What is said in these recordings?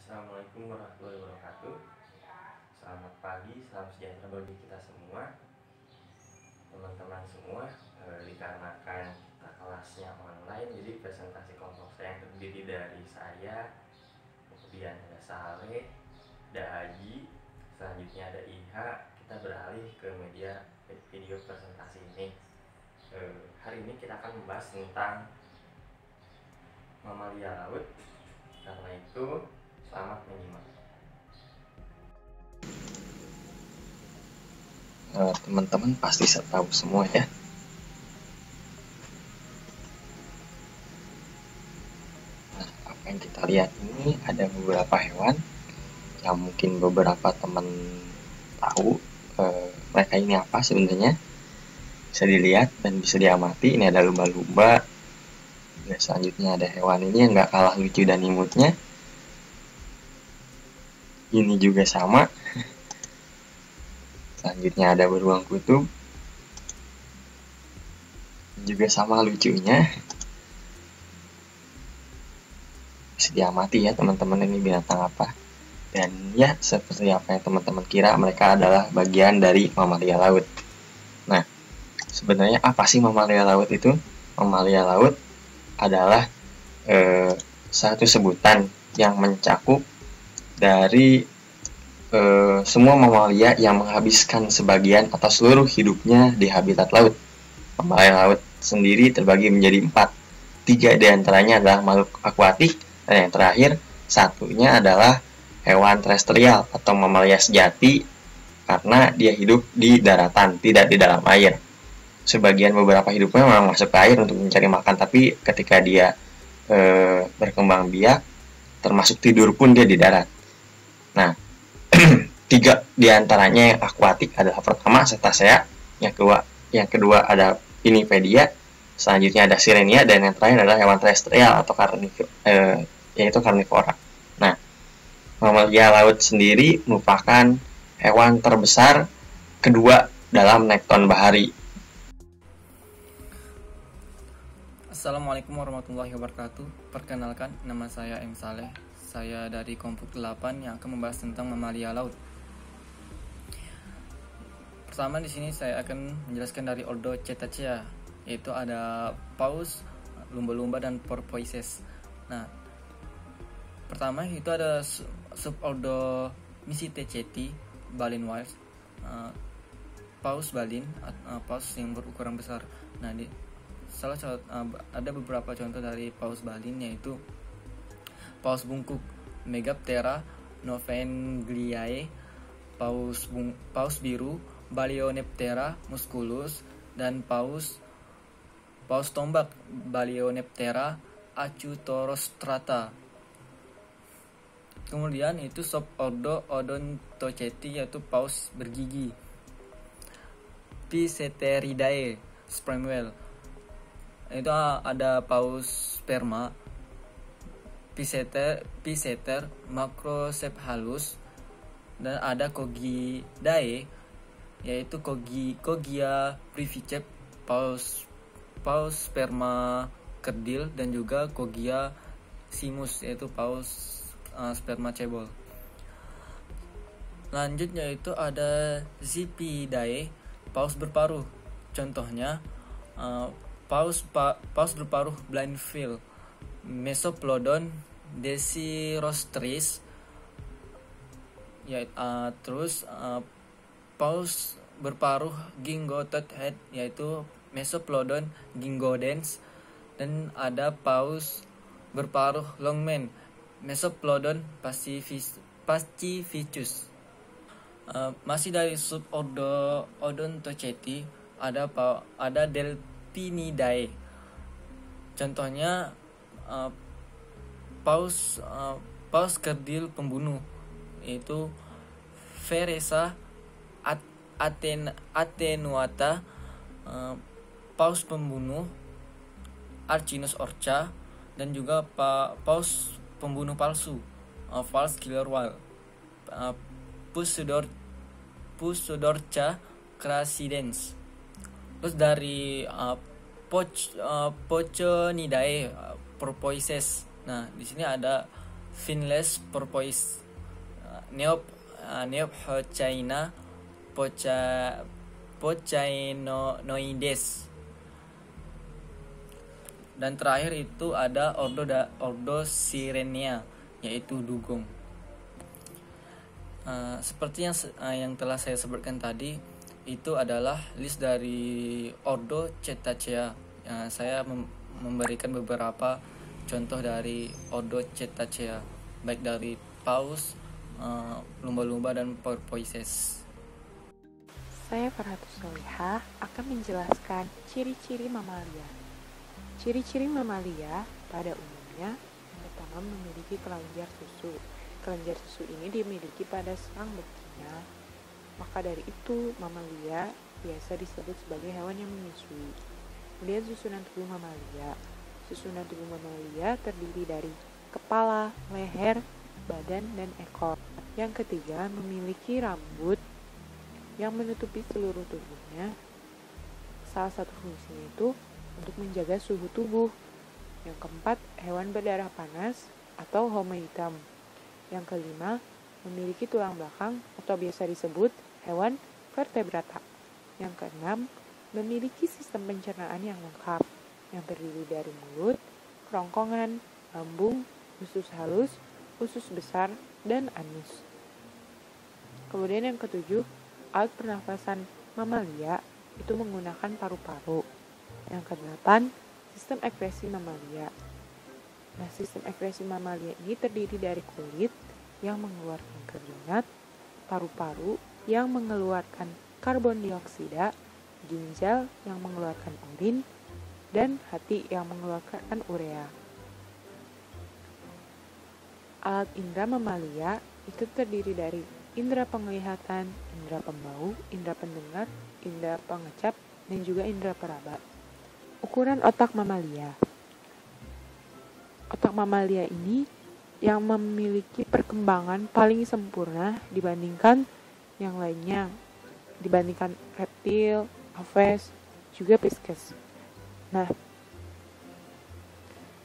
Assalamualaikum warahmatullahi wabarakatuh. Selamat pagi, salam sejahtera bagi kita semua, teman-teman semua. Dikarenakan kita kelasnya online, jadi presentasi kelompok saya yang terdiri dari saya, kemudian ada Saleh, ada Haji, selanjutnya ada Iha. Kita beralih ke media video presentasi ini. Hari ini kita akan membahas tentang mamalia laut. Karena itu, selamat menyimak. Teman-teman pasti tahu semua ya. Nah, apa yang kita lihat ini ada beberapa hewan yang mungkin beberapa teman tahu mereka ini apa sebenarnya. Bisa dilihat dan bisa diamati. Ini ada lumba-lumba. Dan selanjutnya ada hewan ini yang nggak kalah lucu dan imutnya. Ini juga sama. Selanjutnya ada beruang kutub. Juga sama lucunya. Bisa diamati ya teman-teman, ini binatang apa. Dan ya seperti apa yang teman-teman kira, mereka adalah bagian dari mamalia laut. Nah, sebenarnya apa sih mamalia laut itu? Mamalia laut adalah satu sebutan yang mencakup dari semua mamalia yang menghabiskan sebagian atau seluruh hidupnya di habitat laut. Mamalia laut sendiri terbagi menjadi 4. 3 diantaranya adalah makhluk akuatik, dan yang terakhir satunya adalah hewan terestrial atau mamalia sejati, karena dia hidup di daratan, tidak di dalam air. Sebagian beberapa hidupnya memang masuk ke air untuk mencari makan, tapi ketika dia berkembang biak, termasuk tidur pun dia di darat. Nah, 3 diantaranya yang akuatik adalah pertama cetacea, yang kedua ada Pinnipedia, selanjutnya ada Sirenia, dan yang terakhir adalah hewan terestrial atau yaitu karnivora. Nah, mamalia laut sendiri merupakan hewan terbesar kedua dalam nekton bahari. Assalamualaikum warahmatullahi wabarakatuh. Perkenalkan, nama saya M. Saleh. Saya dari kelompok 8 yang akan membahas tentang mamalia laut. Pertama di sini saya akan menjelaskan dari ordo Cetacea, yaitu ada paus, lumba-lumba, dan porpoises. Nah, pertama itu ada subordo Myceteceti, baleen whales, paus baleen, paus yang berukuran besar. Nah, ada beberapa contoh dari paus baleen, yaitu paus bungkuk Megaptera novaengliae, paus biru Balaenoptera musculus, dan paus tombak Balaenoptera acuthorostrata. Kemudian itu subordo Odontoceti, yaitu paus bergigi Pisceteridae sperm whale. Itu ada paus sperma Pisceter macrocephalus, dan ada Kogidae, yaitu Kogia breviceps, paus sperma kerdil, dan juga Kogia simus, yaitu paus sperma cebol. Lanjutnya itu ada Zipidae, paus berparuh. Contohnya paus berparuh blindfield, Mesoplodon desirostris, terus paus berparuh gingotothead, yaitu Mesoplodon gingodens, dan ada paus berparuh longman, Mesoplodon pacificus. Masih dari subordo Odontoceti ada Delphinidae. Contohnya paus kerdil pembunuh, yaitu Pheresa attenuata, paus pembunuh Archinus orca, dan juga paus pembunuh palsu, false killer whale, Pusudorcha crasidens. Terus dari Pochonidae porpoises. Nah, di sini ada Finless porpoise, Neophochaina pochainoides. Dan terakhir itu ada ordo Sirenia, yaitu dugong. Seperti yang telah saya sebutkan tadi, itu adalah list dari ordo Cetacea. Saya memberikan beberapa contoh dari ordo Cetacea, baik dari paus, lumba-lumba, dan porpoises. Saya Farhatus Solihah akan menjelaskan ciri-ciri mamalia. Ciri-ciri mamalia pada umumnya yang pertama memiliki kelenjar susu. Kelenjar susu ini dimiliki pada sang betina. Maka dari itu mamalia biasa disebut sebagai hewan yang menyusui. Kemudian susunan tubuh mamalia. Susunan tubuh mamalia terdiri dari kepala, leher, badan, dan ekor. Yang ketiga memiliki rambut yang menutupi seluruh tubuhnya. Salah satu fungsinya itu untuk menjaga suhu tubuh. Yang keempat, hewan berdarah panas atau Homo hitam. Yang kelima, memiliki tulang belakang atau biasa disebut hewan vertebrata. Yang keenam, memiliki sistem pencernaan yang lengkap, yang terdiri dari mulut, kerongkongan, lambung, usus halus, usus besar, dan anus. Kemudian yang ketujuh, alat pernafasan mamalia itu menggunakan paru-paru. Yang kedelapan, sistem ekskresi mamalia. Nah, sistem ekskresi mamalia ini terdiri dari kulit yang mengeluarkan keringat, paru-paru yang mengeluarkan karbon dioksida, ginjal yang mengeluarkan urin, dan hati yang mengeluarkan urea. Alat indera mamalia itu terdiri dari indera penglihatan, indera pembau, indera pendengar, indera pengecap, dan juga indera peraba. Ukuran otak mamalia. Otak mamalia ini yang memiliki perkembangan paling sempurna dibandingkan yang lainnya, dibandingkan reptil, aves, juga pisces. Nah,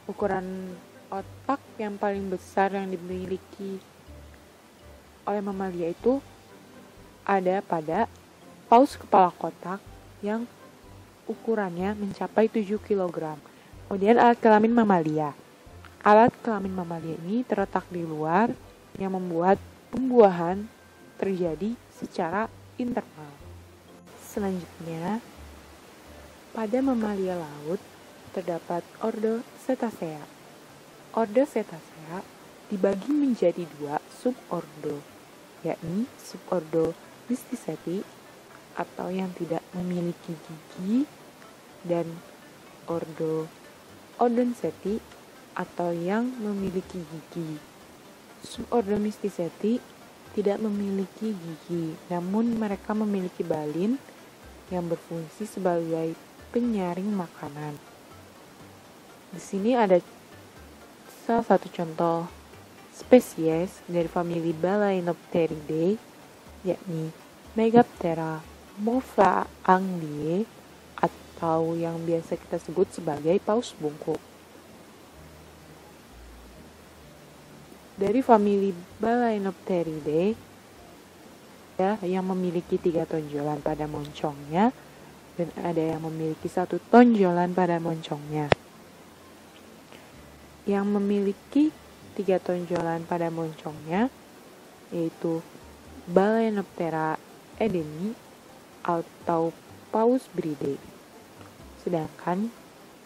ukuran otak yang paling besar yang dimiliki oleh mamalia itu ada pada paus kepala kotak yang ukurannya mencapai 7 kg. Kemudian alat kelamin mamalia. Alat kelamin mamalia ini terletak di luar yang membuat pembuahan terjadi secara internal. Selanjutnya, pada mamalia laut terdapat ordo Cetacea. Ordo Cetacea dibagi menjadi 2 subordo, yakni subordo Mysticeti atau yang tidak memiliki gigi, dan ordo Odontseti atau yang memiliki gigi. Subordo Mysticeti tidak memiliki gigi, namun mereka memiliki balin yang berfungsi sebagai penyaring makanan. Di sini ada salah satu contoh spesies dari famili Balaenopteridae, yakni Megaptera morpha-anglie atau yang biasa kita sebut sebagai paus bungkuk. Dari famili Balaenopteridae yang memiliki 3 tonjolan pada moncongnya dan ada yang memiliki 1 tonjolan pada moncongnya. Yang memiliki 3 tonjolan pada moncongnya yaitu Balaenoptera edeni atau Paus Bridae. Sedangkan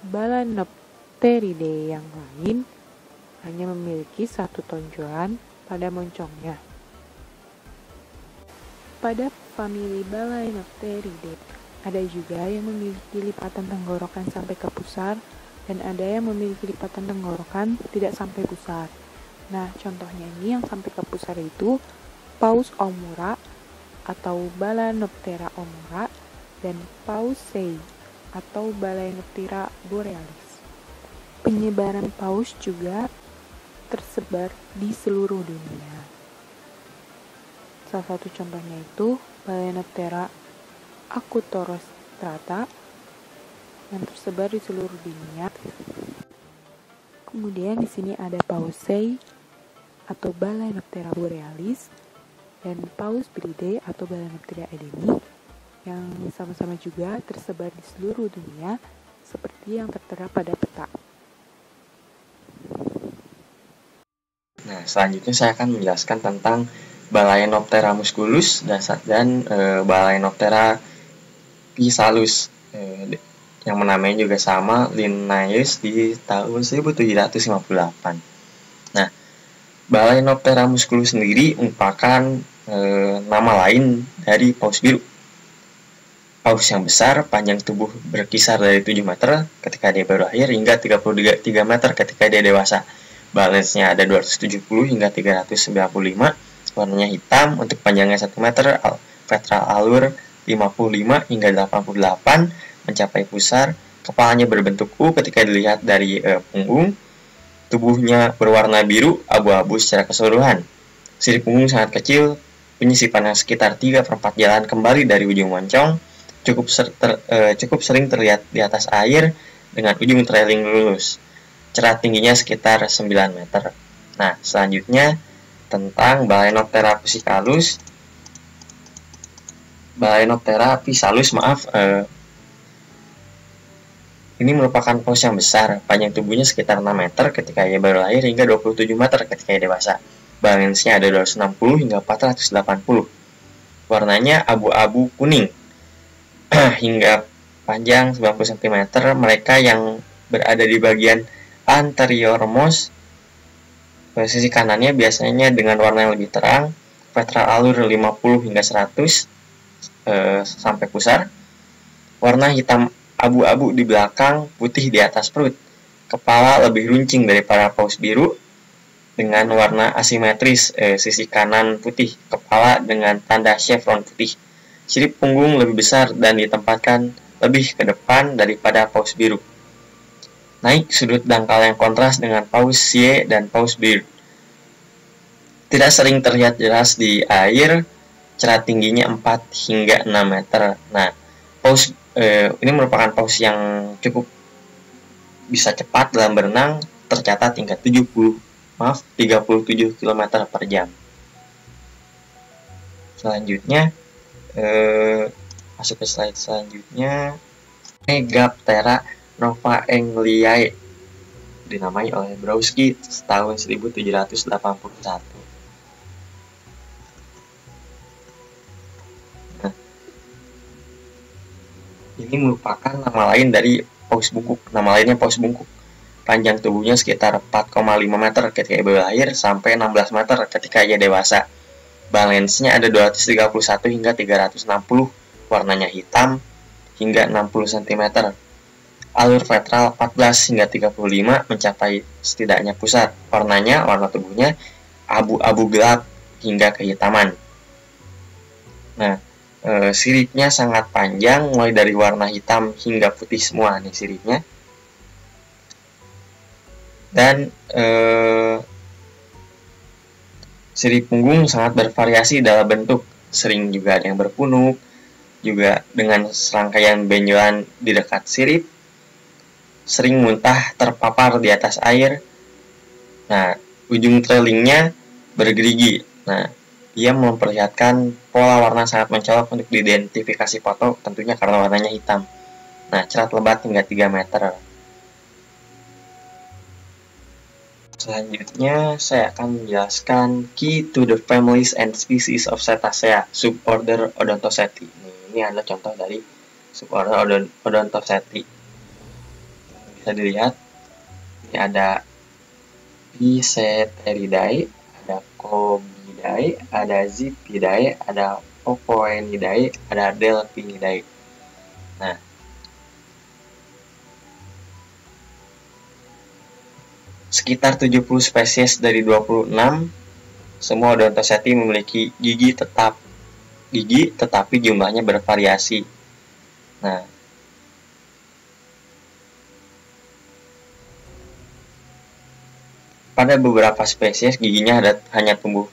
Balaenopteridae yang lain hanya memiliki 1 tonjolan pada moncongnya. Pada famili Balaenopteridae ada juga yang memiliki lipatan tenggorokan sampai ke pusar dan ada yang memiliki lipatan tenggorokan tidak sampai pusar. Nah, contohnya ini yang sampai ke pusar itu Paus omura atau Balaenoptera omura dan Paus sei atau Balaenoptera borealis. Penyebaran paus juga tersebar di seluruh dunia. Salah satu contohnya itu Balaenoptera acutorostrata yang tersebar di seluruh dunia. Kemudian di sini ada Paus sei atau Balaenoptera borealis dan Paus biridae atau Balaenoptera edeni yang sama-sama juga tersebar di seluruh dunia seperti yang tertera pada peta. Nah, selanjutnya saya akan menjelaskan tentang Balaenoptera musculus dan Balaenoptera physalus yang menamainya juga sama, Linnaeus di tahun 1758. Nah, Balaenoptera musculus sendiri merupakan nama lain dari paus biru. Paus yang besar, panjang tubuh berkisar dari 7 meter ketika dia baru lahir hingga 33 meter ketika dia dewasa. Balance-nya ada 270 hingga 395, warnanya hitam, untuk panjangnya 1 meter, ventral alur 55 hingga 88, mencapai pusar, kepalanya berbentuk U ketika dilihat dari punggung, tubuhnya berwarna biru abu-abu secara keseluruhan. Sirip punggung sangat kecil, penyisipan yang sekitar 3/4 jalan kembali dari ujung moncong, cukup sering terlihat di atas air dengan ujung trailing lurus. Cerat tingginya sekitar 9 meter. Nah, selanjutnya tentang Balaenoptera physalus. Balaenoptera physalus, ini merupakan paus yang besar, panjang tubuhnya sekitar 6 meter ketika ia baru lahir hingga 27 meter ketika ia dewasa. Balance-nya ada 260 hingga 480. Warnanya abu-abu kuning hingga panjang 90 cm. Mereka yang berada di bagian anteriormost, sisi kanannya biasanya dengan warna yang lebih terang, ventral alur 50 hingga 100 sampai pusar. Warna hitam abu-abu di belakang, putih di atas perut. Kepala lebih runcing daripada paus biru dengan warna asimetris, sisi kanan putih, kepala dengan tanda chevron putih. Sirip punggung lebih besar dan ditempatkan lebih ke depan daripada paus biru. Naik sudut dangkal yang kontras dengan paus sie dan paus biru. Tidak sering terlihat jelas di air, cerat tingginya 4 hingga 6 meter. Nah, paus ini merupakan paus yang cukup bisa cepat dalam berenang, tercatat hingga 37 km per jam. Selanjutnya, masuk ke slide selanjutnya, Megaptera novaengliae dinamai oleh Browski tahun 1781. Nah, ini merupakan nama lain dari paus bungkuk. Nama lainnya paus bungkuk. Panjang tubuhnya sekitar 4,5 meter ketika ia baru lahir sampai 16 meter ketika ia dewasa. Balance-nya ada 231 hingga 360, warnanya hitam hingga 60 cm. Alur ventral 14 hingga 35 mencapai setidaknya pusat. Warna tubuhnya abu-abu gelap hingga kehitaman. Nah, siripnya sangat panjang, mulai dari warna hitam hingga putih semua nih siripnya. Dan sirip punggung sangat bervariasi dalam bentuk, sering juga ada yang berpunuk, juga dengan serangkaian benjolan di dekat sirip, sering muntah terpapar di atas air. Nah, ujung trailingnya bergerigi. Nah, ia memperlihatkan pola warna sangat mencolok untuk diidentifikasi foto, tentunya karena warnanya hitam. Nah, cerat lebat hingga 3 meter. Selanjutnya, saya akan menjelaskan key to the families and species of Cetacea, suborder Odontoceti. Ini adalah contoh dari suborder Odontoceti. Bisa dilihat, ini ada Piceteridae, ada Cobidae, ada Zipidae, ada Opoenidae, ada Delphinidae. Nah, sekitar 70 spesies dari 26, semua Odontoceti memiliki gigi tetapi jumlahnya bervariasi. Nah, pada beberapa spesies giginya hanya tumbuh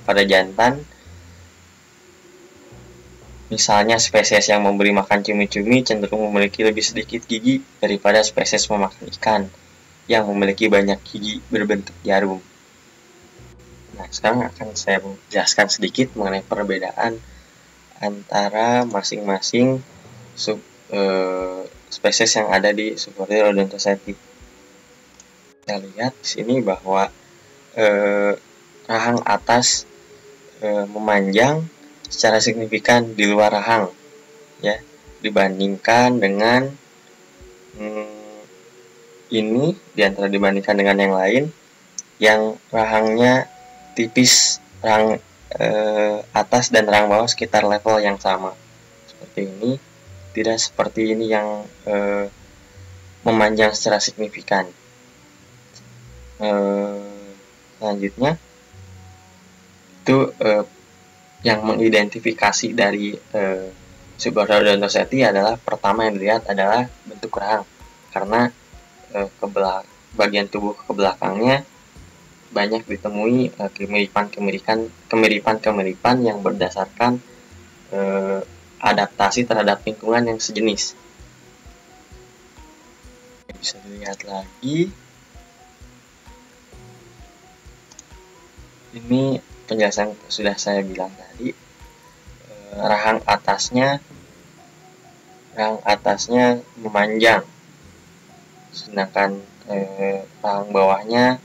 pada jantan. Misalnya spesies yang memberi makan cumi-cumi cenderung memiliki lebih sedikit gigi daripada spesies memakan ikan yang memiliki banyak gigi berbentuk jarum. Nah, sekarang akan saya jelaskan sedikit mengenai perbedaan antara masing-masing spesies yang ada di suborder Odontoceti. Kita lihat di sini bahwa rahang atas memanjang secara signifikan di luar rahang, ya, dibandingkan dengan ini, dibandingkan dengan yang lain, yang rahangnya tipis, rahang atas dan rahang bawah sekitar level yang sama. Seperti ini, tidak seperti ini yang memanjang secara signifikan. Selanjutnya, itu yang mengidentifikasi dari suborder Odontoceti adalah, pertama yang dilihat adalah bentuk rahang, karena bagian tubuh ke belakangnya banyak ditemui kemiripan yang berdasarkan adaptasi terhadap lingkungan yang sejenis. Bisa dilihat lagi, ini penjelasan sudah saya bilang tadi. Rahang atasnya memanjang, sedangkan rahang bawahnya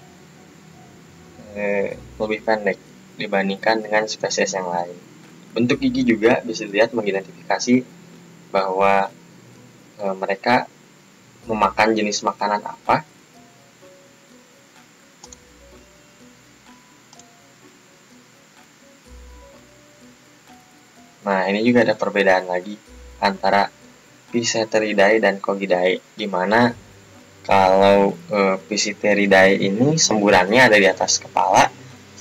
lebih pendek dibandingkan dengan spesies yang lain. Bentuk gigi juga bisa dilihat mengidentifikasi bahwa mereka memakan jenis makanan apa. Nah, ini juga ada perbedaan lagi antara Physeteridae dan Cogidae, di mana kalau Physeteridae ini semburannya ada di atas kepala,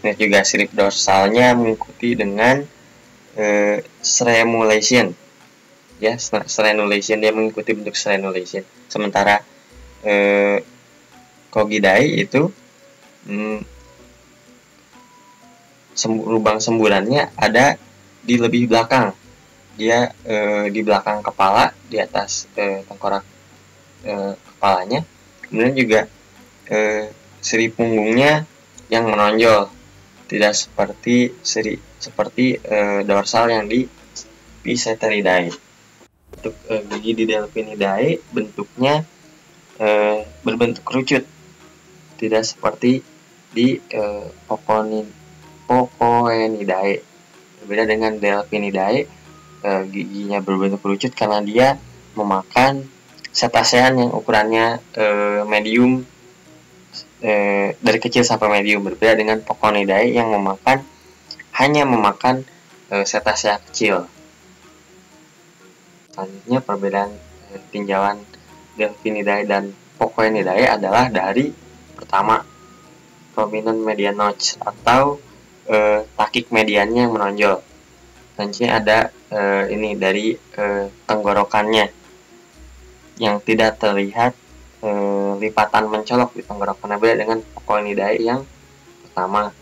dan juga sirip dorsalnya mengikuti dengan strenulation, ya, strenulation, dia mengikuti bentuk strenulation. Sementara Cogidae itu lubang semburannya ada di lebih belakang, dia di belakang kepala, di atas tengkorak kepalanya. Kemudian juga sirip punggungnya yang menonjol, tidak seperti dorsal yang di Physeteridae. Untuk gigi di Delphinidae bentuknya berbentuk kerucut, tidak seperti di Pocoenidae. Berbeda dengan Delphinidae, giginya berbentuk kerucut karena dia memakan cetacean yang ukurannya medium, dari kecil sampai medium. Berbeda dengan Pocoenidae yang hanya memakan cetacea kecil. Selanjutnya, perbedaan tinjauan Delphinidae dan Pocoenidae adalah dari, pertama, prominent median notch atau takik mediannya yang menonjol. Selanjutnya ada ini dari tenggorokannya yang tidak terlihat lipatan mencolok di tenggorokannya. Beda dengan Pocoenidae yang pertama,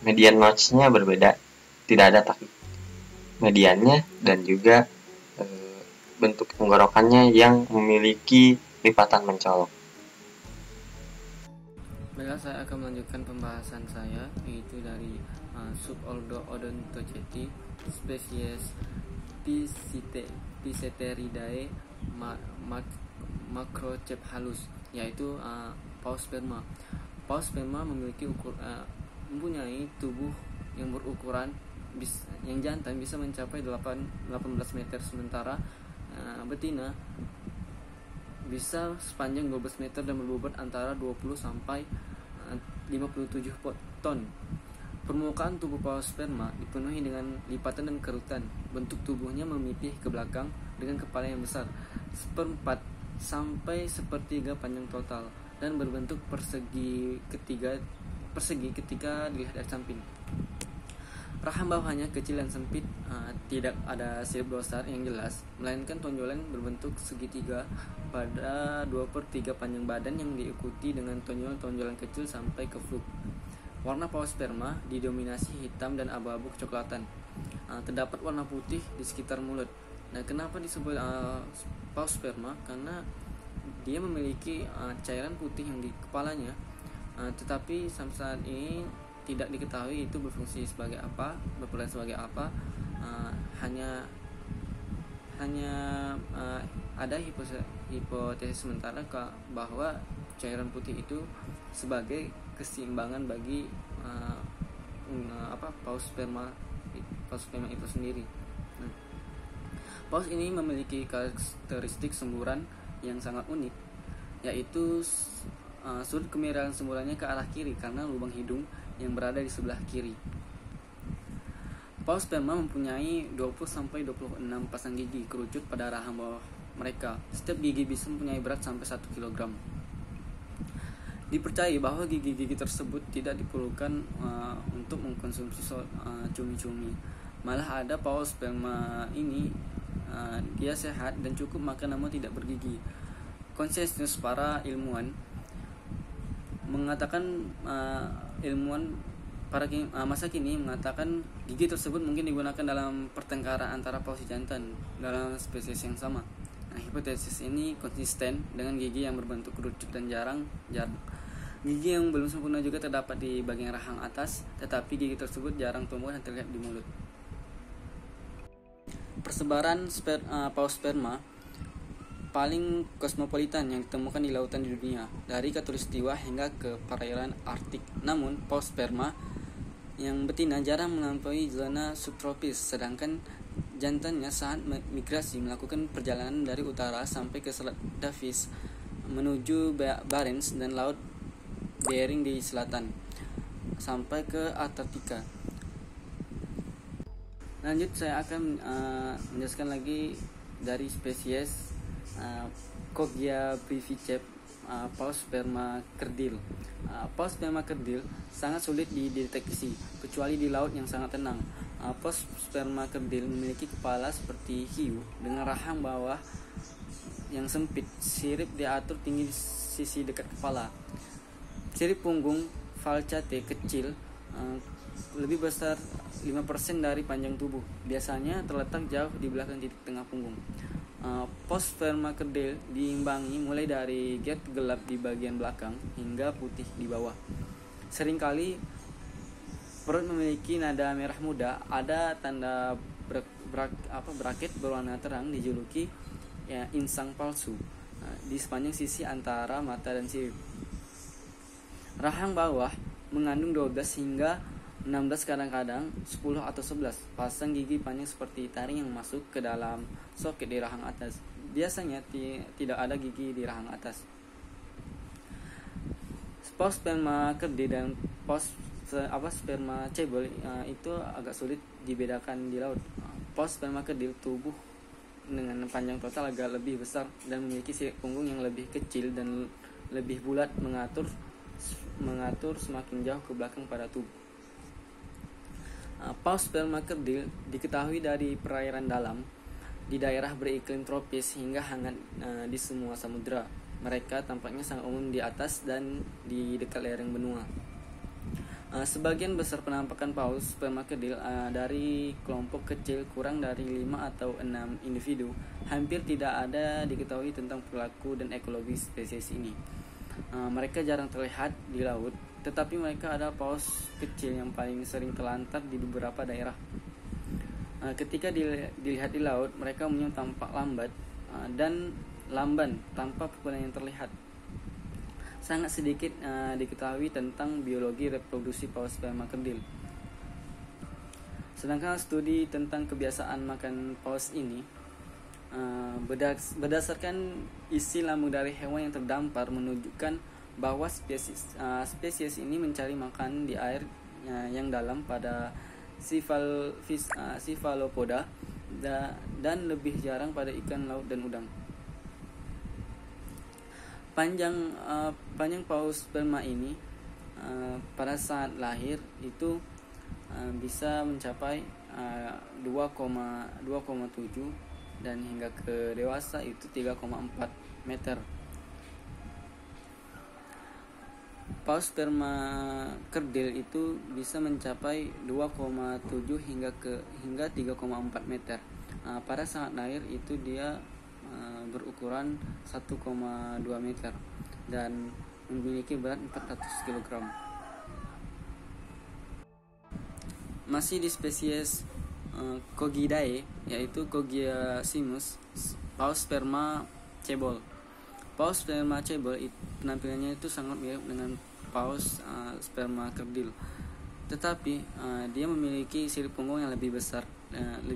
median notch-nya berbeda, tidak ada takik mediannya, dan juga bentuk tenggorokannya yang memiliki lipatan mencolok. Baiklah, saya akan melanjutkan pembahasan saya, yaitu dari subordo Odontoceti, spesies Physeteridae Macrocephalus, yaitu Pausperma. Pausperma mempunyai tubuh yang berukuran yang jantan bisa mencapai 18 meter, sementara betina bisa sepanjang 12 meter dan berbobot antara 20 sampai 57 ton. Permukaan tubuh Pausperma dipenuhi dengan lipatan dan kerutan. Bentuk tubuhnya memipih ke belakang dengan kepala yang besar, 1/4 sampai 1/3 panjang total, dan berbentuk persegi ketika dilihat dari samping. Rahang bawahnya kecil dan sempit, tidak ada sirip dorsal yang jelas, melainkan tonjolan berbentuk segitiga pada 2/3 panjang badan yang diikuti dengan tonjolan kecil sampai ke fluk. Warna Pausperma didominasi hitam dan abu-abu kecoklatan. Terdapat warna putih di sekitar mulut. Nah, kenapa disebut Pausperma? Karena dia memiliki cairan putih yang di kepalanya, tetapi sampai saat ini tidak diketahui itu berfungsi sebagai apa, berperan sebagai apa. Hanya ada hipotesis sementara bahwa cairan putih itu sebagai keseimbangan bagi paus sperma itu sendiri. Paus ini memiliki karakteristik semburan yang sangat unik, yaitu sudut kemiringan semburannya ke arah kiri karena lubang hidung yang berada di sebelah kiri. Paus sperma mempunyai 20-26 pasang gigi kerucut pada rahang bawah mereka. Setiap gigi bisa mempunyai berat sampai 1 kg. Dipercaya bahwa gigi-gigi tersebut tidak diperlukan untuk mengkonsumsi cumi-cumi. Malah ada paus sperma ini dia sehat dan cukup makan namun tidak bergigi. Konsensus para ilmuwan mengatakan masa kini mengatakan gigi tersebut mungkin digunakan dalam pertengkaran antara paus jantan dalam spesies yang sama. Hipotesis ini konsisten dengan gigi yang berbentuk kerucut dan jarang. Gigi yang belum sempurna juga terdapat di bagian rahang atas, tetapi gigi tersebut jarang tumbuh dan terlihat di mulut. Persebaran paus sperma paling kosmopolitan yang ditemukan di lautan di dunia, dari Khatulistiwa hingga ke perairan Arktik. Namun, paus sperma yang betina jarang melampaui zona subtropis, sedangkan jantannya saat migrasi melakukan perjalanan dari utara sampai ke Selat Davis menuju Barents dan Laut Bering di selatan sampai ke Antartika. Lanjut, saya akan menjelaskan lagi dari spesies Kogia breviceps, paus sperma kerdil. Paus sperma kerdil sangat sulit dideteksi kecuali di laut yang sangat tenang. Paus sperma kerdil memiliki kepala seperti hiu dengan rahang bawah yang sempit, sirip diatur tinggi di sisi dekat kepala. Sirip punggung falcate kecil lebih besar 5% dari panjang tubuh, biasanya terletak jauh di belakang titik tengah punggung. Paus sperma kerdil diimbangi mulai dari get gelap di bagian belakang hingga putih di bawah. Seringkali perut memiliki nada merah muda, ada tanda braket berwarna terang dijuluki insang palsu di sepanjang sisi antara mata dan sirip. Rahang bawah mengandung 12 hingga 16, kadang-kadang 10 atau 11 pasang gigi panjang seperti taring yang masuk ke dalam soket di rahang atas. Biasanya tidak ada gigi di rahang atas. Paus sperma kerdil dan paus sperma cebol itu agak sulit dibedakan di laut. Paus sperma kerdil tubuh dengan panjang total agak lebih besar dan memiliki sirip punggung yang lebih kecil dan lebih bulat mengatur semakin jauh ke belakang pada tubuh. Paus sperma kerdil diketahui dari perairan dalam di daerah beriklim tropis hingga hangat di semua samudera. Mereka tampaknya sangat umum di atas dan di dekat lereng benua. Sebagian besar penampakan paus sperma kerdil dari kelompok kecil kurang dari 5 atau 6 individu. Hampir tidak ada diketahui tentang perilaku dan ekologi spesies ini. Mereka jarang terlihat di laut, tetapi mereka adalah paus kecil yang paling sering terlantar di beberapa daerah. Ketika dilihat di laut, mereka umumnya tampak lambat dan lamban tanpa pukulan yang terlihat. Sangat sedikit diketahui tentang biologi reproduksi paus sperma kerdil. Sedangkan studi tentang kebiasaan makan paus ini berdasarkan isi lambung dari hewan yang terdampar menunjukkan bahwa spesies ini mencari makan di air yang dalam pada cephalopoda dan lebih jarang pada ikan laut dan udang. Panjang paus sperma ini pada saat lahir itu bisa mencapai 2,7 dan hingga ke dewasa itu 3,4 meter. Paus sperma kerdil itu bisa mencapai 2,7 hingga 3,4 meter. Pada saat lahir itu dia berukuran 1,2 meter dan memiliki berat 400 kg. Masih di spesies Kogidae, yaitu Kogiasimus, paus sperma cebol. Paus sperma cebol penampilannya itu sangat mirip dengan paus sperma kerdil, tetapi dia memiliki sirip punggung yang lebih besar 5%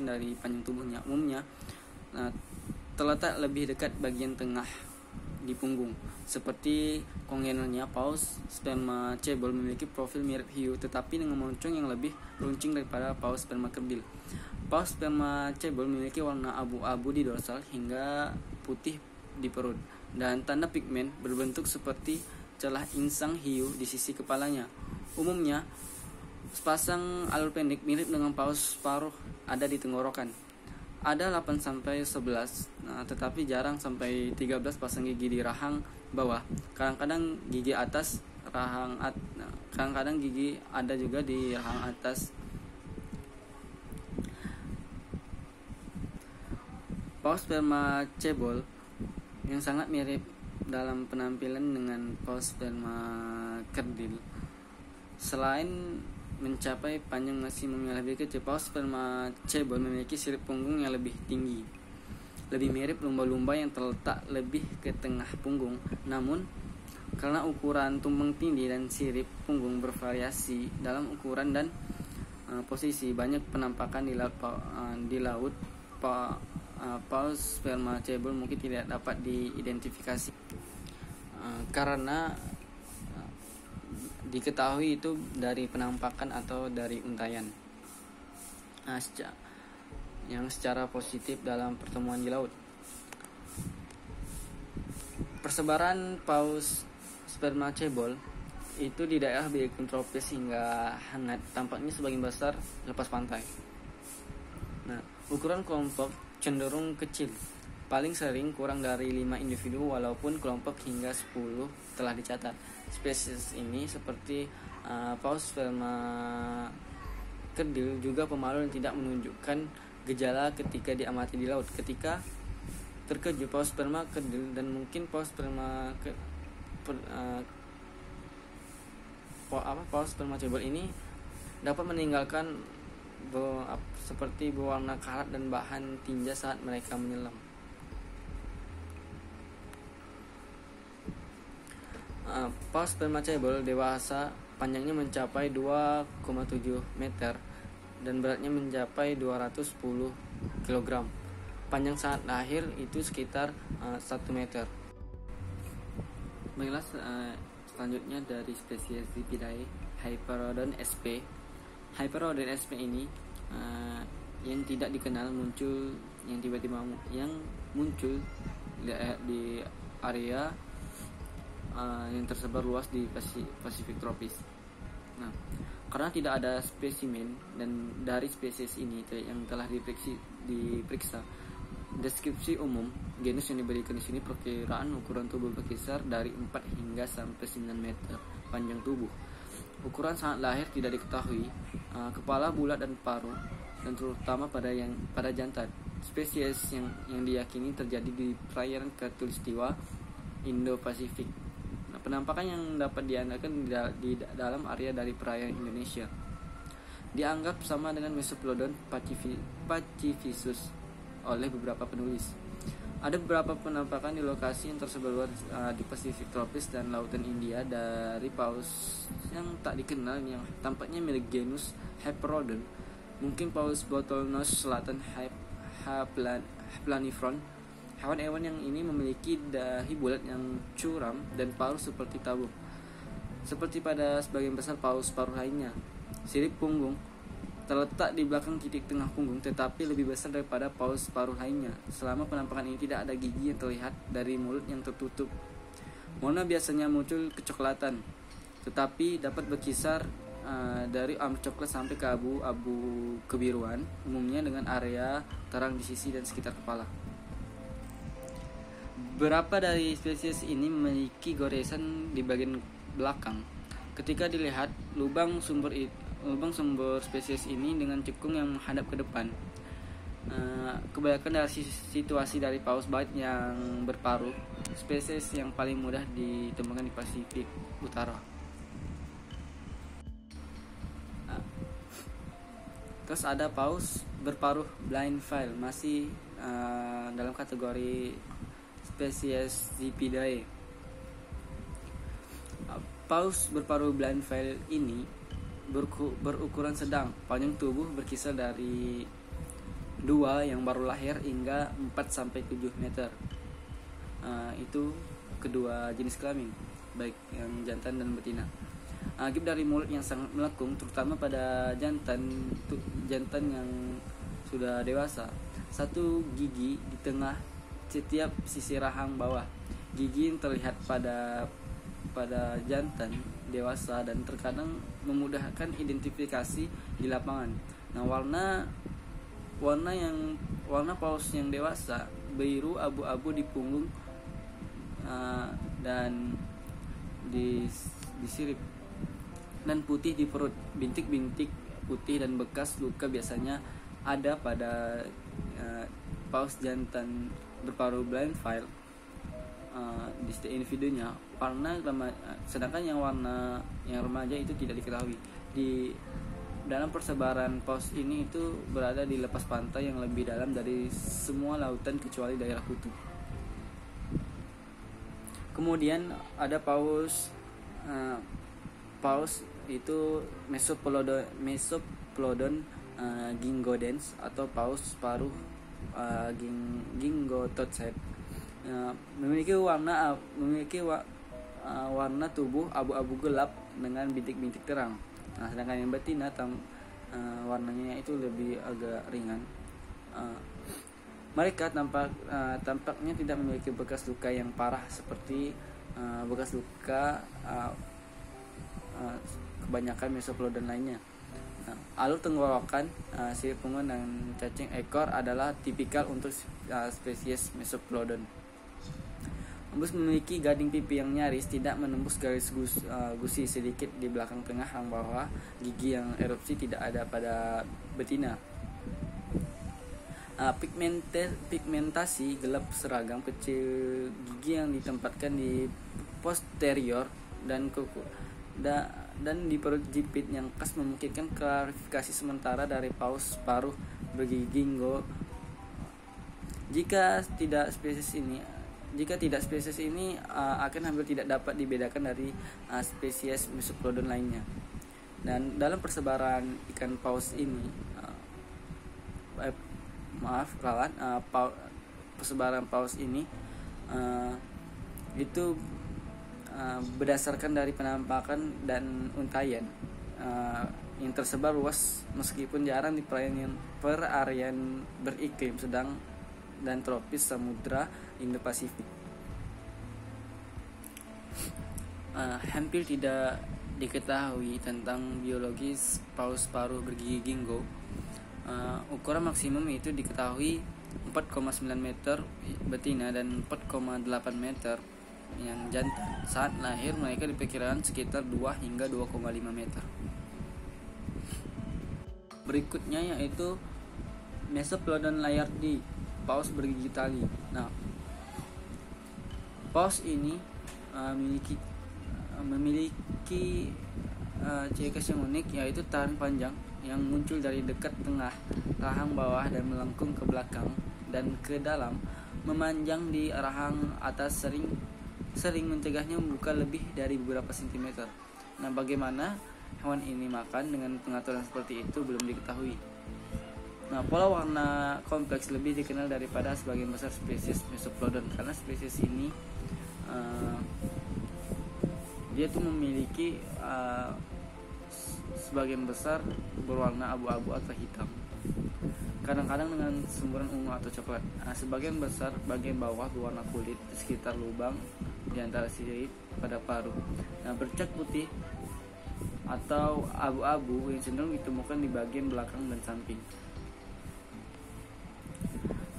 dari panjang tubuhnya. Umumnya terletak lebih dekat bagian tengah di punggung. Seperti kongenalnya, paus sperma cebol memiliki profil mirip hiu tetapi dengan moncong yang lebih runcing daripada paus sperma kerdil. Paus sperma cebol memiliki warna abu-abu di dorsal hingga putih di perut, dan tanda pigmen berbentuk seperti celah insang hiu di sisi kepalanya. Umumnya sepasang alur pendek mirip dengan paus paruh ada di tenggorokan. Ada 8-11, tetapi jarang sampai 13 pasang gigi di rahang bawah. Kadang-kadang gigi atas kadang-kadang gigi ada juga di rahang atas. Paus sperma cebol yang sangat mirip dalam penampilan dengan paus sperma kerdil. Selain mencapai panjang maksimum yang lebih kecil, paus sperma cebol memiliki sirip punggung yang lebih tinggi, lebih mirip lumba-lumba yang terletak lebih ke tengah punggung. Namun karena ukuran tumpeng tindih dan sirip punggung bervariasi dalam ukuran dan posisi, banyak penampakan di laut paus sperma cebol mungkin tidak dapat diidentifikasi karena diketahui itu dari penampakan atau dari untaian yang secara positif dalam pertemuan di laut. Persebaran paus sperma cebol itu di daerah bikun tropis hingga hangat, tampaknya sebagian besar lepas pantai. Ukuran kelompok cenderung kecil, paling sering kurang dari 5 individu, walaupun kelompok hingga 10 telah dicatat. Spesies ini seperti paus sperma kerdil juga pemalu dan tidak menunjukkan gejala ketika diamati di laut. Ketika terkejut, paus sperma kerdil dan mungkin paus sperma paus sperma cebol ini dapat meninggalkan seperti berwarna karat dan bahan tinja saat mereka menyelam. Paus sperma cebol dewasa panjangnya mencapai 2,7 meter dan beratnya mencapai 210 kg. Panjang saat lahir itu sekitar 1 meter. Baiklah, selanjutnya dari spesies Zipidae, Hyperodon sp. Hyperodon sp ini yang tidak dikenal muncul yang muncul di area yang tersebar luas di Pasifik tropis. Karena tidak ada spesimen dan dari spesies ini yang telah diperiksa, deskripsi umum genus yang diberikan di sini perkiraan ukuran tubuh berkisar dari 4 hingga sampai 9 meter panjang tubuh. Ukuran saat lahir tidak diketahui. Kepala bulat dan paruh, dan terutama pada jantan. Spesies yang diyakini terjadi di perairan Khatulistiwa Indo-Pasifik. Penampakan yang dapat diandalkan di dalam area dari perairan Indonesia dianggap sama dengan Mesoplodon pachyphysus oleh beberapa penulis. Ada beberapa penampakan di lokasi yang tersebar luas di Pasifik tropis dan lautan India dari paus yang tak dikenal yang tampaknya milik genus Hyperodon. Mungkin paus bottlenose selatan Planifron. Hewan-hewan yang ini memiliki dahi bulat yang curam dan paruh seperti tabung. Seperti pada sebagian besar paus paruh lainnya, sirip punggung terletak di belakang titik tengah punggung, tetapi lebih besar daripada paus paruh lainnya. Selama penampakan ini tidak ada gigi yang terlihat dari mulut yang tertutup. Warna biasanya muncul kecoklatan, tetapi dapat berkisar dari amber coklat sampai ke abu-abu kebiruan, umumnya dengan area terang di sisi dan sekitar kepala. Beberapa dari spesies ini memiliki goresan di bagian belakang. Ketika dilihat, lubang sumber spesies ini dengan cekung yang menghadap ke depan. Kebanyakan dari situasi dari paus bait yang berparuh, spesies yang paling mudah ditemukan di Pasifik Utara. Terus ada paus berparuh blind veil, masih dalam kategori spesies Zipidae. Paus berparuh blind veil ini berukuran sedang, panjang tubuh berkisar dari 2 yang baru lahir hingga 4-7 meter. Itu kedua jenis kelamin, baik yang jantan dan betina. Akibat dari mulut yang sangat melengkung, terutama pada jantan yang sudah dewasa. Satu gigi di tengah setiap sisi rahang bawah. Gigi yang terlihat pada jantan dewasa dan terkadang memudahkan identifikasi di lapangan. Nah, warna paus yang dewasa biru abu-abu di punggung dan di sirip, dan putih di perut. Bintik-bintik putih dan bekas luka biasanya ada pada paus jantan berparuh blind veil di setiap individunya. Sedangkan yang remaja itu tidak diketahui. Di dalam persebaran paus ini itu berada di lepas pantai yang lebih dalam dari semua lautan kecuali daerah kutub. Kemudian ada paus itu Mesoplodon gingodens atau paus paruh Gingototset. Memiliki warna tubuh abu-abu gelap dengan bintik-bintik terang. Nah, sedangkan yang betina warnanya itu lebih agak ringan. Mereka tampaknya tidak memiliki bekas luka yang parah seperti bekas luka kebanyakan Mesoplodon lainnya. Alur tenggorokan, sirip punggung dan cacing ekor adalah tipikal untuk spesies Mesoplodon. Embus memiliki gading pipi yang nyaris tidak menembus garis gusi sedikit di belakang tengah yang bawah. Gigi yang erupsi tidak ada pada betina. Pigmentasi gelap seragam, kecil gigi yang ditempatkan di posterior dan kuku dan di perut jepit yang khas memungkinkan klarifikasi sementara dari paus paruh bergigi gingo. Jika tidak spesies ini akan hampir tidak dapat dibedakan dari spesies Mesoplodon lainnya. Dan dalam persebaran ikan paus ini persebaran paus ini itu berdasarkan dari penampakan dan untaian yang tersebar luas meskipun jarang di perarian beriklim sedang dan tropis Samudra Indo-Pasifik. Hampir tidak diketahui tentang biologis paus paruh bergigi gingo. Ukuran maksimum itu diketahui 4,9 meter betina dan 4,8 meter yang jantan. Saat lahir mereka diperkirakan sekitar 2 hingga 2,5 meter. Berikutnya yaitu Mesoplodon layardi, paus bergigi tali. Nah, paus ini memiliki ciri khas yang unik, yaitu taring panjang yang muncul dari dekat tengah rahang bawah dan melengkung ke belakang dan ke dalam, memanjang di rahang atas, sering mencegahnya membuka lebih dari beberapa sentimeter. Nah, bagaimana hewan ini makan dengan pengaturan seperti itu belum diketahui. Nah, pola warna kompleks lebih dikenal daripada sebagian besar spesies Mesoplodon karena spesies ini dia tuh memiliki sebagian besar berwarna abu-abu atau hitam, kadang-kadang dengan semburan ungu atau coklat. Sebagian besar bagian bawah berwarna kulit di sekitar lubang di antara sirip pada paruh. Bercak putih atau abu-abu yang cenderung ditemukan di bagian belakang dan samping.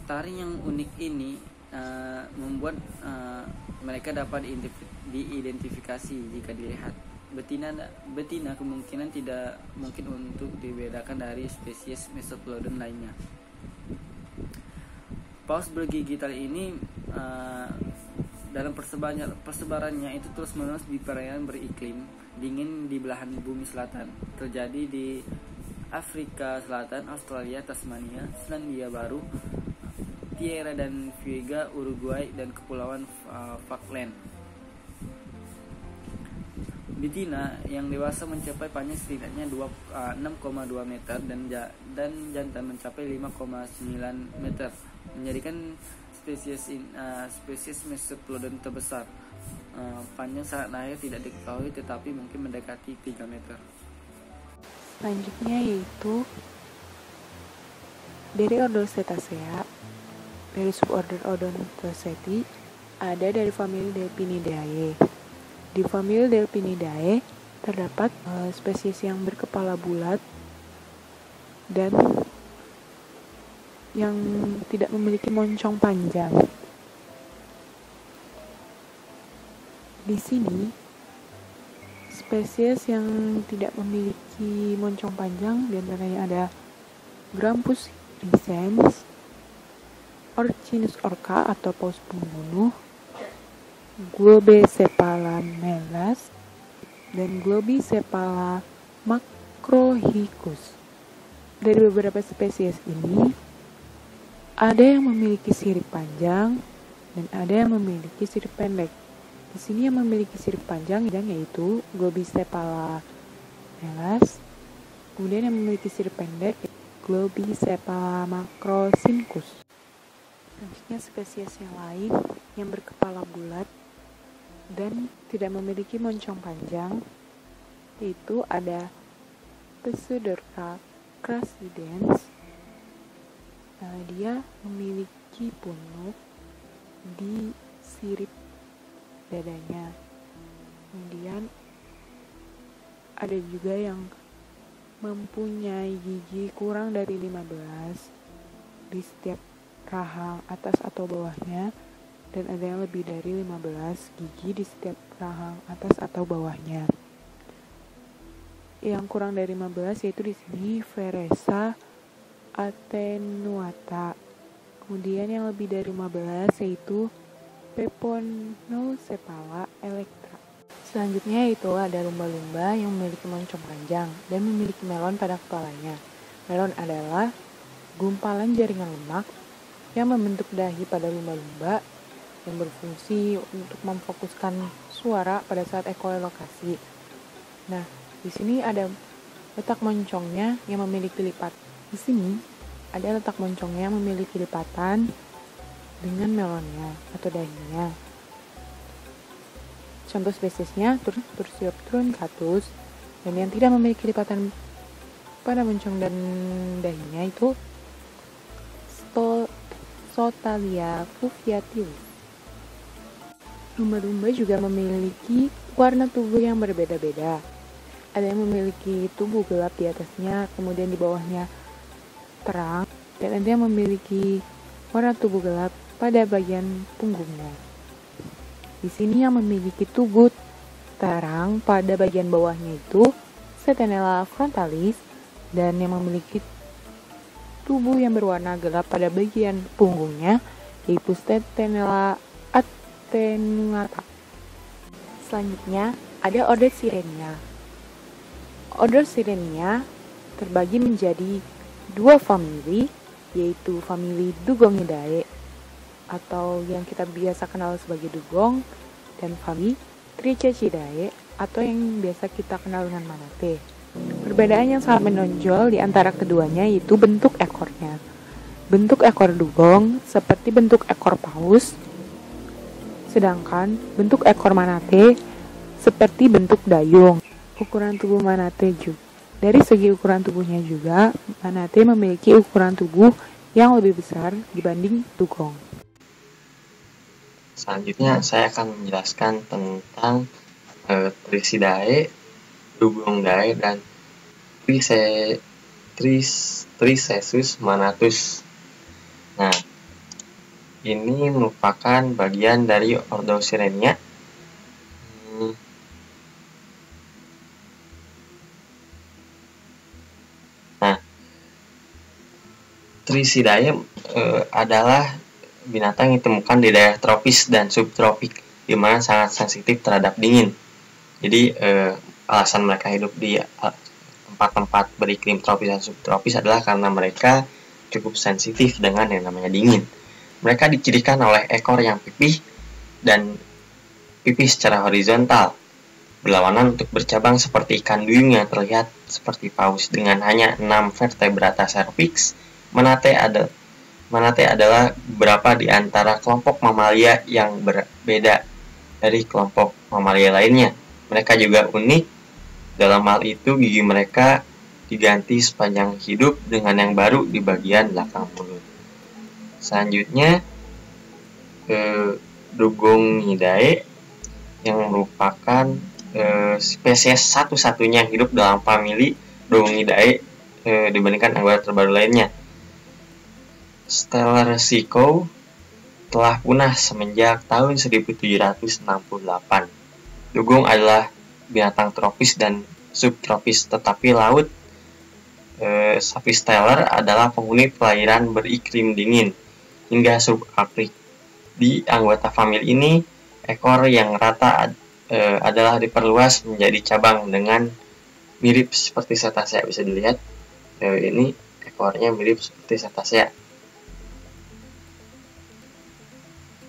Taring yang unik ini membuat mereka dapat diidentifikasi jika dilihat. Betina kemungkinan tidak mungkin untuk dibedakan dari spesies Mesoplodon lainnya. Paus bergigi tali ini dalam persebarannya itu terus-menerus di perairan beriklim dingin di belahan bumi selatan. Terjadi di Afrika Selatan, Australia, Tasmania, Selandia Baru, Tierra dan Fuego, Uruguay, dan Kepulauan Falkland. Betina yang dewasa mencapai panjang setidaknya 6,2 meter dan jantan mencapai 5,9 meter, menjadikan spesies Mesoplodon terbesar. Panjang saat lahir tidak diketahui, tetapi mungkin mendekati 3 meter. Selanjutnya yaitu dari ordo Cetacea, dari suborder Odontoceti, ada dari famili Delphinidae. Di famili Delphinidae terdapat spesies yang berkepala bulat dan yang tidak memiliki moncong panjang. Di sini, spesies yang tidak memiliki moncong panjang diantaranya ada Grampus recens, Orcinus orca atau paus pembunuh, Globicephala melas, dan Globicephala macrohicus. Dari beberapa spesies ini, ada yang memiliki sirip panjang dan ada yang memiliki sirip pendek. Di sini yang memiliki sirip panjang yaitu Globicephala melas, kemudian yang memiliki sirip pendek Globicephala macrosynchus. Selanjutnya spesies yang lain yang berkepala bulat dan tidak memiliki moncong panjang yaitu ada Pseudorca crassidens. Dia memiliki punuk di sirip dadanya. Kemudian ada juga yang mempunyai gigi kurang dari 15 di setiap rahang atas atau bawahnya, dan ada yang lebih dari 15 gigi di setiap rahang atas atau bawahnya. Yang kurang dari 15 yaitu di sini Veresa attenuata. Kemudian yang lebih dari 15 yaitu Peponocephala electra. Selanjutnya yaitu ada lumba-lumba yang memiliki moncong panjang dan memiliki melon pada kepalanya. Melon adalah gumpalan jaringan lemak yang membentuk dahi pada lumba-lumba yang berfungsi untuk memfokuskan suara pada saat ekolokasi. Nah, di sini ada letak moncongnya yang memiliki lipat. Di sini ada letak moncongnya yang memiliki lipatan dengan melonnya atau dahinya. Contoh spesiesnya Tursiopteron catus, dan yang tidak memiliki lipatan pada moncong dan dahinya itu Sotalia fluviatilis. Lumba-lumba juga memiliki warna tubuh yang berbeda-beda. Ada yang memiliki tubuh gelap di atasnya, kemudian di bawahnya terang, dan ada yang memiliki warna tubuh gelap pada bagian punggungnya. Di sini yang memiliki tubuh terang pada bagian bawahnya itu Setenella frontalis, dan yang memiliki tubuh yang berwarna gelap pada bagian punggungnya yaitu Setenella attenuata. Selanjutnya ada ordo Sirenia. Ordo Sirenia terbagi menjadi dua famili, yaitu famili Dugongidae atau yang kita biasa kenal sebagai dugong, dan famili Trichachidae atau yang biasa kita kenal dengan manatee. Perbedaan yang sangat menonjol di antara keduanya yaitu bentuk ekornya. Bentuk ekor dugong seperti bentuk ekor paus, sedangkan bentuk ekor manatee seperti bentuk dayung. Ukuran tubuh manatee juga. Dari segi ukuran tubuhnya juga, manatee memiliki ukuran tubuh yang lebih besar dibanding dugong. Selanjutnya saya akan menjelaskan tentang Trisidae, Dugongidae, dan Tricesus manatus. Nah, ini merupakan bagian dari ordo Sirenia. Nah, Trisidae adalah binatang yang ditemukan di daerah tropis dan subtropik, di mana sangat sensitif terhadap dingin. Jadi alasan mereka hidup di tempat-tempat beriklim tropis dan subtropis adalah karena mereka cukup sensitif dengan yang namanya dingin. Mereka dicirikan oleh ekor yang pipih dan pipih secara horizontal, berlawanan untuk bercabang seperti ikan duyung yang terlihat seperti paus dengan hanya 6 vertebrata cervix. Manatee adalah beberapa di antara kelompok mamalia yang berbeda dari kelompok mamalia lainnya. Mereka juga unik. Dalam hal itu, gigi mereka diganti sepanjang hidup dengan yang baru di bagian belakang mulut. Selanjutnya, Dugongidae yang merupakan spesies satu-satunya yang hidup dalam famili Dugongidae dibandingkan anggota terbaru lainnya. Stellar Seacow telah punah semenjak tahun 1768. Dugong adalah binatang tropis dan subtropis, tetapi laut sapi Steller adalah penghuni perairan beriklim dingin hingga subarktik. Di anggota famili ini, ekor yang rata adalah diperluas menjadi cabang dengan mirip seperti cetacea. Bisa dilihat, ini ekornya mirip seperti cetacea.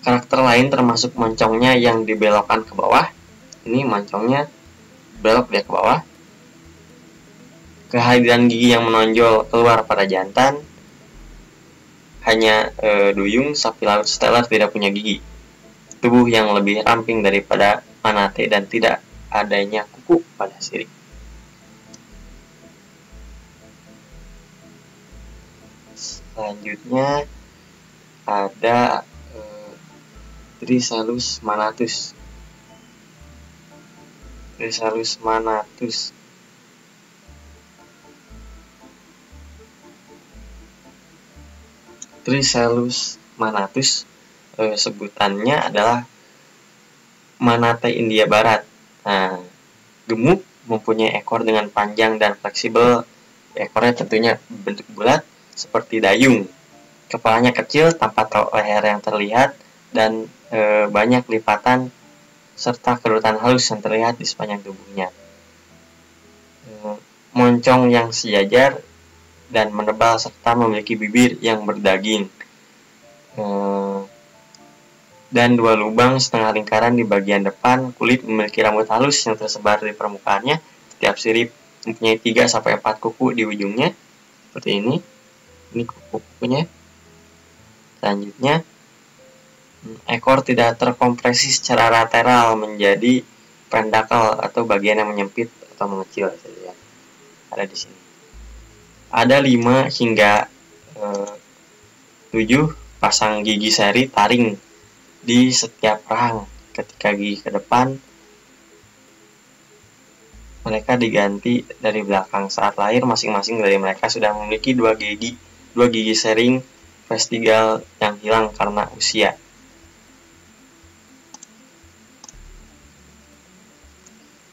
Karakter lain termasuk moncongnya yang dibelokkan ke bawah. Ini moncongnya belok dia ke bawah. Kehadiran gigi yang menonjol keluar pada jantan. Hanya duyung sapi laut Steller tidak punya gigi. Tubuh yang lebih ramping daripada manatee dan tidak adanya kuku pada sirip. Selanjutnya ada Triceratops manatus. Triceratops manatus Triceratops manatus sebutannya adalah manatee India Barat. Nah, gemuk, mempunyai ekor dengan panjang dan fleksibel. Ekornya tentunya bentuk bulat seperti dayung. Kepalanya kecil tanpa leher yang terlihat dan banyak lipatan serta kerutan halus yang terlihat di sepanjang tubuhnya. Moncong yang sejajar dan menebal serta memiliki bibir yang berdaging. Dan 2 lubang setengah lingkaran di bagian depan. Kulit memiliki rambut halus yang tersebar di permukaannya. Setiap sirip mempunyai 3-4 kuku di ujungnya. Seperti ini. Ini kuku-kukunya. Selanjutnya, ekor tidak terkompresi secara lateral menjadi pentakel atau bagian yang menyempit atau mengecil. Ada di sini. Ada 5 hingga 7 pasang gigi seri taring di setiap rahang. Ketika gigi ke depan, mereka diganti dari belakang. Saat lahir, masing-masing dari mereka sudah memiliki 2 gigi sering vestigial yang hilang karena usia.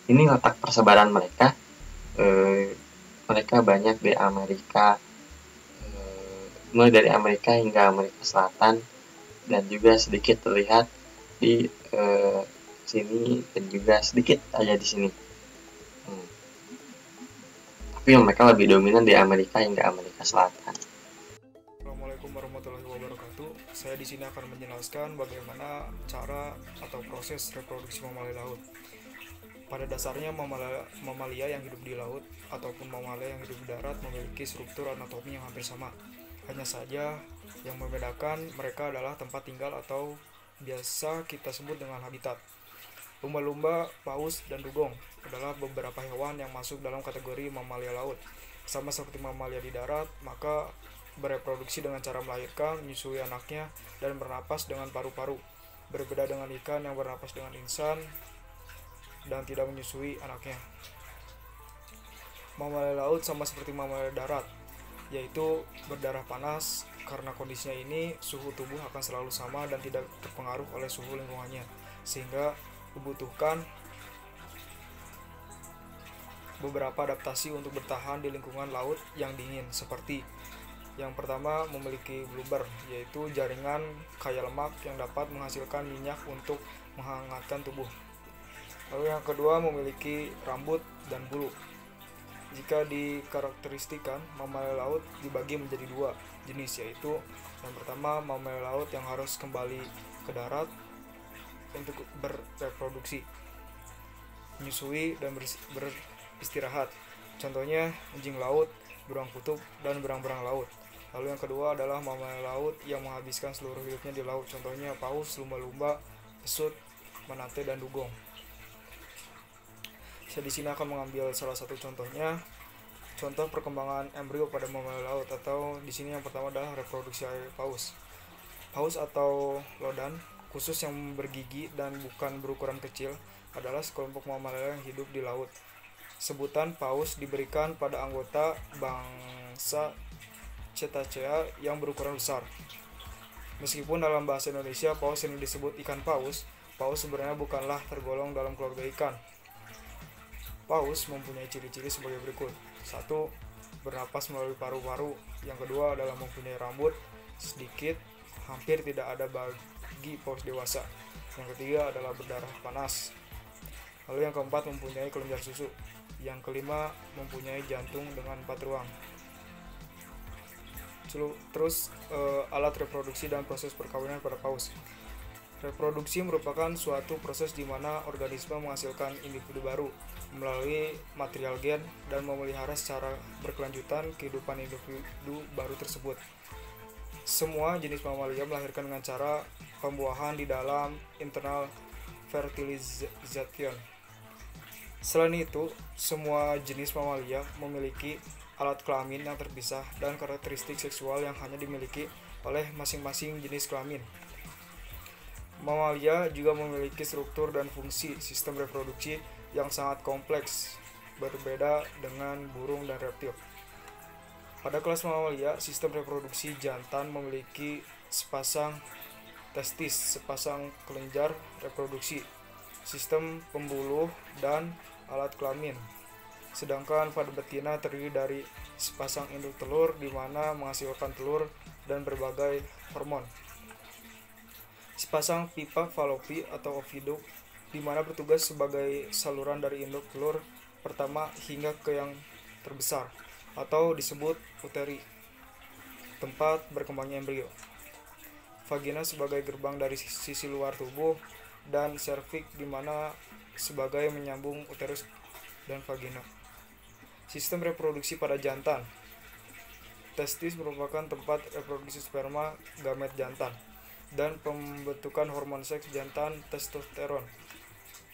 Ini letak persebaran mereka. Mereka banyak di Amerika, mulai dari Amerika hingga Amerika Selatan, dan juga sedikit terlihat di sini dan juga sedikit aja di sini. Tapi mereka lebih dominan di Amerika hingga Amerika Selatan. Assalamualaikum warahmatullahi wabarakatuh. Saya di sini akan menjelaskan bagaimana cara atau proses reproduksi mamalia laut. Pada dasarnya mamalia yang hidup di laut ataupun mamalia yang hidup di darat memiliki struktur anatomi yang hampir sama. Hanya saja yang membedakan mereka adalah tempat tinggal atau biasa kita sebut dengan habitat. Lumba-lumba, paus, dan dugong adalah beberapa hewan yang masuk dalam kategori mamalia laut. Sama seperti mamalia di darat, maka bereproduksi dengan cara melahirkan, menyusui anaknya, dan bernapas dengan paru-paru. Berbeda dengan ikan yang bernapas dengan insan dan tidak menyusui anaknya. Mamalia laut sama seperti mamalia darat, yaitu berdarah panas. Karena kondisinya ini, suhu tubuh akan selalu sama dan tidak terpengaruh oleh suhu lingkungannya, sehingga dibutuhkan beberapa adaptasi untuk bertahan di lingkungan laut yang dingin, seperti Yang pertama memiliki blubber, yaitu jaringan kaya lemak yang dapat menghasilkan minyak untuk menghangatkan tubuh. Lalu yang kedua memiliki rambut dan bulu. Jika dikarakteristikan, mamalia laut dibagi menjadi dua jenis, yaitu yang pertama mamalia laut yang harus kembali ke darat untuk bereproduksi, menyusui, dan beristirahat. Contohnya anjing laut, beruang kutub, dan berang-berang laut. Lalu yang kedua adalah mamalia laut yang menghabiskan seluruh hidupnya di laut. Contohnya paus, lumba-lumba, pesut, manatee, dan dugong. Saya di sini akan mengambil salah satu contohnya. Contoh perkembangan embrio pada mamalia laut, atau di sini yang pertama adalah reproduksi paus. Paus atau lodan khusus yang bergigi dan bukan berukuran kecil adalah sekelompok mamalia yang hidup di laut. Sebutan paus diberikan pada anggota bangsa Cetacea yang berukuran besar. Meskipun dalam bahasa Indonesia paus ini disebut ikan paus, paus sebenarnya bukanlah tergolong dalam keluarga ikan. Paus mempunyai ciri-ciri sebagai berikut. 1. Bernapas melalui paru-paru. Yang kedua adalah mempunyai rambut sedikit, hampir tidak ada bagi paus dewasa. Yang ketiga adalah berdarah panas. Lalu yang keempat mempunyai kelenjar susu. Yang kelima mempunyai jantung dengan 4 ruang. Terus alat reproduksi dan proses perkawinan pada paus. Reproduksi merupakan suatu proses di mana organisme menghasilkan individu baru melalui material gen dan memelihara secara berkelanjutan kehidupan individu baru tersebut. Semua jenis mamalia melahirkan dengan cara pembuahan di dalam internal fertilization. Selain itu, semua jenis mamalia memiliki alat kelamin yang terpisah dan karakteristik seksual yang hanya dimiliki oleh masing-masing jenis kelamin. Mamalia juga memiliki struktur dan fungsi sistem reproduksi yang sangat kompleks, berbeda dengan burung dan reptil. Pada kelas mamalia, sistem reproduksi jantan memiliki sepasang testis, sepasang kelenjar reproduksi, sistem pembuluh, dan alat kelamin. Sedangkan pada betina terdiri dari sepasang induk telur di mana menghasilkan telur dan berbagai hormon. Sepasang pipa falopi atau oviduk di mana bertugas sebagai saluran dari induk telur pertama hingga ke yang terbesar atau disebut uteri, tempat berkembangnya embrio. Vagina sebagai gerbang dari sisi luar tubuh dan serviks di mana sebagai menyambung uterus dan vagina. Sistem reproduksi pada jantan. Testis merupakan tempat reproduksi sperma gamet jantan dan pembentukan hormon seks jantan testosteron.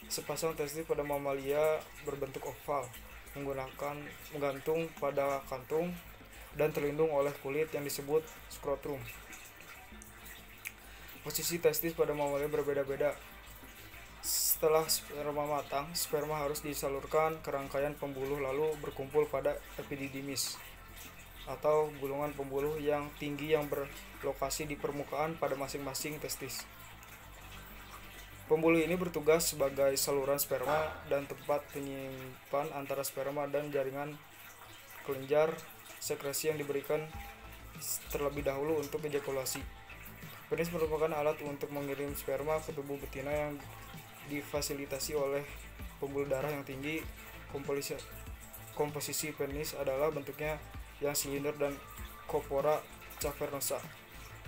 Sepasang testis pada mamalia berbentuk oval, menggantung pada kantung dan terlindung oleh kulit yang disebut skrotum. Posisi testis pada mamalia berbeda-beda. Setelah sperma matang, sperma harus disalurkan ke rangkaian pembuluh lalu berkumpul pada epididymis atau gulungan pembuluh yang tinggi yang berlokasi di permukaan pada masing-masing testis. Pembuluh ini bertugas sebagai saluran sperma dan tempat penyimpan antara sperma dan jaringan kelenjar sekresi yang diberikan terlebih dahulu untuk ejakulasi. Penis merupakan alat untuk mengirim sperma ke tubuh betina yang difasilitasi oleh pembuluh darah yang tinggi. Komposisi penis adalah bentuknya yang silinder dan corpora cavernosa,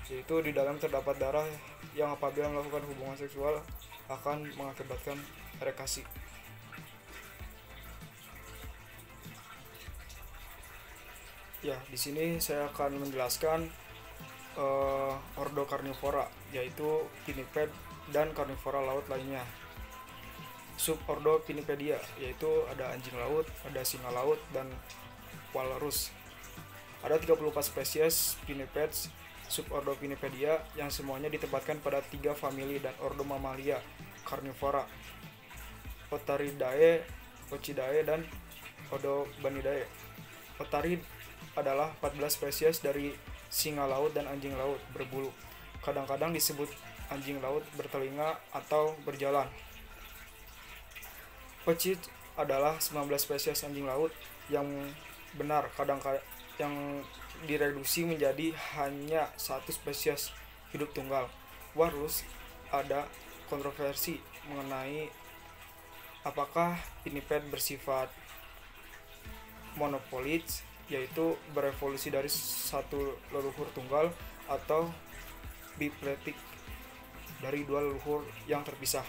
yaitu di dalam terdapat darah yang apabila melakukan hubungan seksual akan mengakibatkan erekasi. Ya, di sini saya akan menjelaskan ordo karnivora, yaitu pinniped dan karnivora laut lainnya. Subordo Pinnipedia, yaitu ada anjing laut, ada singa laut, dan walrus. Ada 34 spesies pinnipeds subordo Pinnipedia yang semuanya ditempatkan pada 3 famili dan ordo mamalia karnivora, Otaridae, Ochidae, dan Odobanidae. Otarid adalah 14 spesies dari singa laut dan anjing laut berbulu. Kadang-kadang disebut anjing laut bertelinga atau berjalan. Ochid adalah 19 spesies anjing laut yang benar, yang direduksi menjadi hanya satu spesies hidup tunggal. Warus ada kontroversi mengenai apakah pinniped bersifat monopolit, yaitu berevolusi dari satu leluhur tunggal, atau bipletik dari dua leluhur yang terpisah.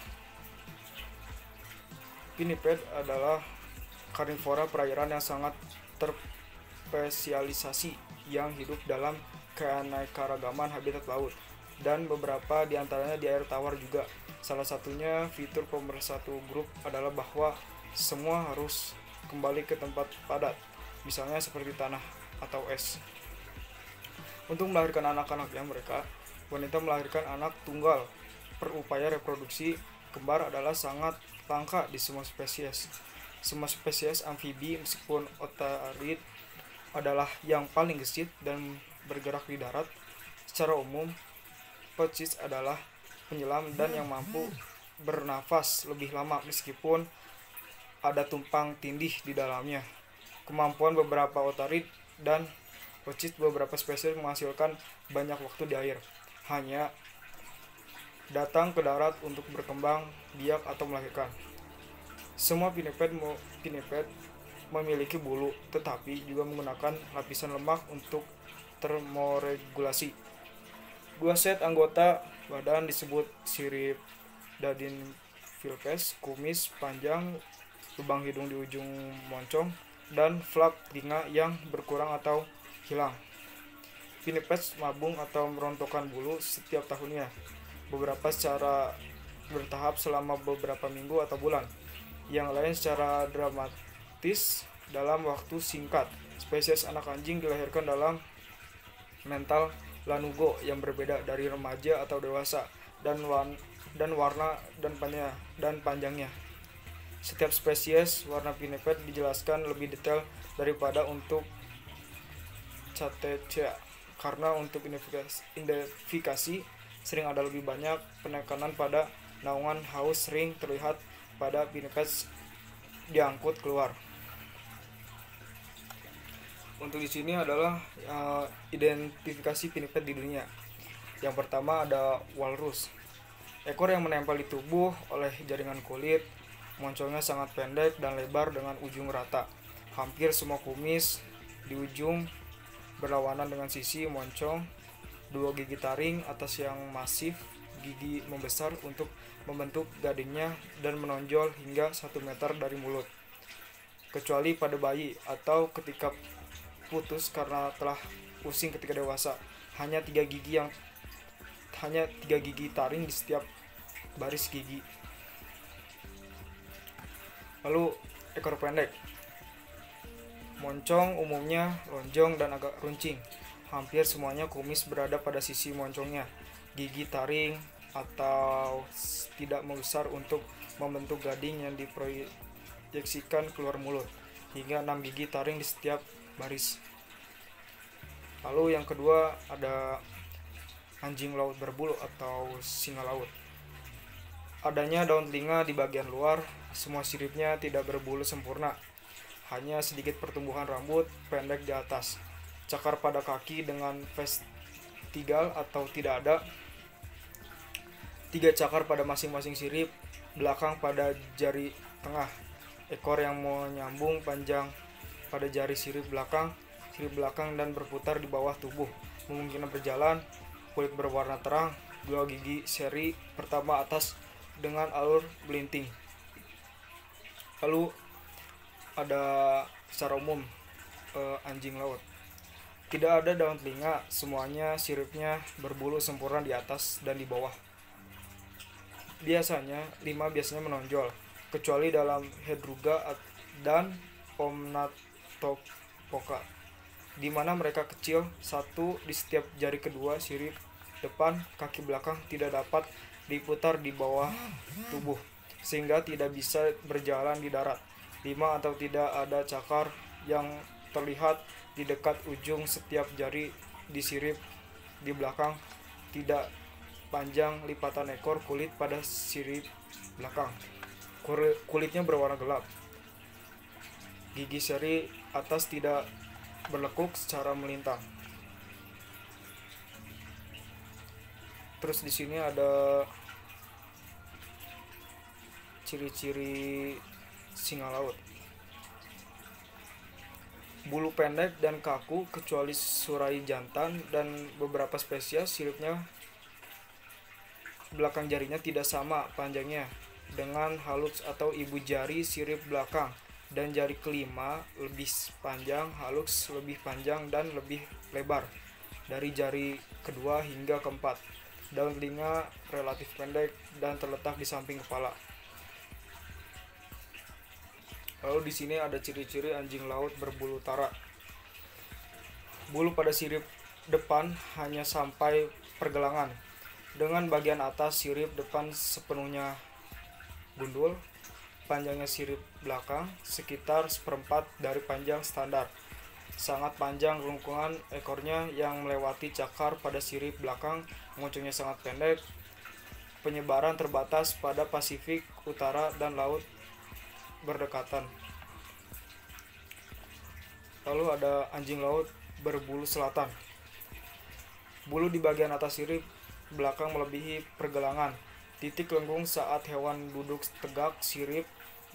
Pinniped adalah karnivora perairan yang sangat terspesialisasi yang hidup dalam keanekaragaman habitat laut, dan beberapa di antaranya di air tawar juga. Salah satunya fitur pemersatu grup adalah bahwa semua harus kembali ke tempat padat, misalnya seperti tanah atau es. Untuk melahirkan anak-anaknya, wanita melahirkan anak tunggal per upaya reproduksi kembar adalah sangat langka di semua spesies. Semua spesies amfibi, meskipun otarid adalah yang paling gesit dan bergerak di darat, secara umum Pocis adalah penyelam dan yang mampu bernafas lebih lama meskipun ada tumpang tindih di dalamnya. Kemampuan beberapa otarid dan Pocis beberapa spesies menghasilkan banyak waktu di air, hanya datang ke darat untuk berkembang biak atau melahirkan. Semua pinniped memiliki bulu, tetapi juga menggunakan lapisan lemak untuk termoregulasi. Dua set anggota badan disebut sirip Dadinvilpes, kumis panjang, lubang hidung di ujung moncong, dan flap telinga yang berkurang atau hilang. Pinnipeds mabung atau merontokkan bulu setiap tahunnya, beberapa secara bertahap selama beberapa minggu atau bulan, yang lain secara dramatis dalam waktu singkat. Spesies anak anjing dilahirkan dalam mental lanugo yang berbeda dari remaja atau dewasa, dan warna dan panjangnya. Setiap spesies warna pinniped dijelaskan lebih detail daripada untuk Cetacea, karena untuk identifikasi sering ada lebih banyak penekanan pada naungan haus sering terlihat pada pinnipeds diangkut keluar. Untuk di sini adalah identifikasi pinniped di dunia. Yang pertama ada walrus. Ekor yang menempel di tubuh oleh jaringan kulit, moncongnya sangat pendek dan lebar dengan ujung rata. Hampir semua kumis di ujung berlawanan dengan sisi moncong. Dua gigi taring atas yang masif, gigi membesar untuk membentuk gadingnya dan menonjol hingga 1 meter dari mulut. Kecuali pada bayi atau ketika putus karena telah pusing ketika dewasa. Hanya 3 gigi taring di setiap baris gigi. Lalu ekor pendek. Moncong umumnya lonjong dan agak runcing. Hampir semuanya kumis berada pada sisi moncongnya. Gigi taring atau tidak membesar untuk membentuk gading yang diproyeksikan keluar mulut, hingga 6 gigi taring di setiap baris. Lalu yang kedua ada anjing laut berbulu atau singa laut. Adanya daun telinga di bagian luar, semua siripnya tidak berbulu sempurna, hanya sedikit pertumbuhan rambut pendek di atas. Cakar pada kaki dengan vestigal atau tidak ada. 3 cakar pada masing-masing sirip belakang pada jari tengah. Ekor yang menyambung panjang pada jari sirip belakang dan berputar di bawah tubuh. Memungkinkan berjalan. Kulit berwarna terang. 2 gigi seri pertama atas dengan alur belinting. Lalu ada secara umum anjing laut. Tidak ada daun telinga, semuanya siripnya berbulu sempurna di atas dan di bawah. Biasanya 5 menonjol, kecuali dalam Hedruga dan Omnatopoca, di mana mereka kecil, 1 di setiap jari kedua sirip depan kaki belakang tidak dapat diputar di bawah tubuh, sehingga tidak bisa berjalan di darat. 5 atau tidak ada cakar yang terlihat di dekat ujung setiap jari di sirip di belakang. Tidak panjang lipatan ekor kulit pada sirip belakang. Kulitnya berwarna gelap. Gigi seri atas tidak berlekuk secara melintang. Terus di sini ada ciri-ciri singa laut. Bulu pendek dan kaku kecuali surai jantan dan beberapa spesies siripnya belakang jarinya tidak sama panjangnya dengan halus atau ibu jari sirip belakang, dan jari kelima lebih panjang, halus lebih panjang dan lebih lebar dari jari kedua hingga keempat. Daun telinga relatif pendek dan terletak di samping kepala. Lalu di sini ada ciri-ciri anjing laut berbulu utara. Bulu pada sirip depan hanya sampai pergelangan, dengan bagian atas sirip depan sepenuhnya gundul. Panjangnya sirip belakang sekitar seperempat dari panjang standar. Sangat panjang lengkungan ekornya yang melewati cakar pada sirip belakang. Moncongnya sangat pendek. Penyebaran terbatas pada Pasifik Utara dan laut berdekatan. Lalu ada anjing laut berbulu selatan. Bulu di bagian atas sirip belakang melebihi pergelangan. Titik lengkung saat hewan duduk tegak. Sirip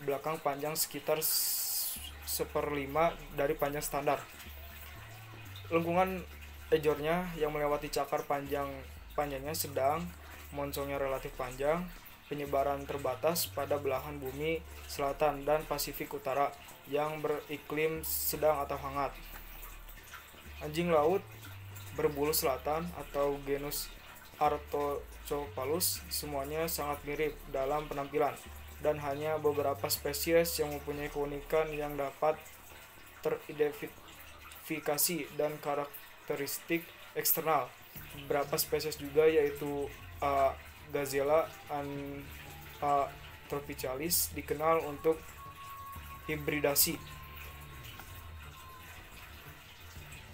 belakang panjang sekitar 1/5 dari panjang standar. Lengkungan ejornya yang melewati cakar panjangnya sedang. Moncongnya relatif panjang. Penyebaran terbatas pada belahan bumi selatan dan Pasifik Utara yang beriklim sedang atau hangat. Anjing laut berbulu selatan atau genus Artocephalus semuanya sangat mirip dalam penampilan, dan hanya beberapa spesies yang mempunyai keunikan yang dapat teridentifikasi dan karakteristik eksternal. Beberapa spesies juga yaitu Gazella tropicalis dikenal untuk hibridasi.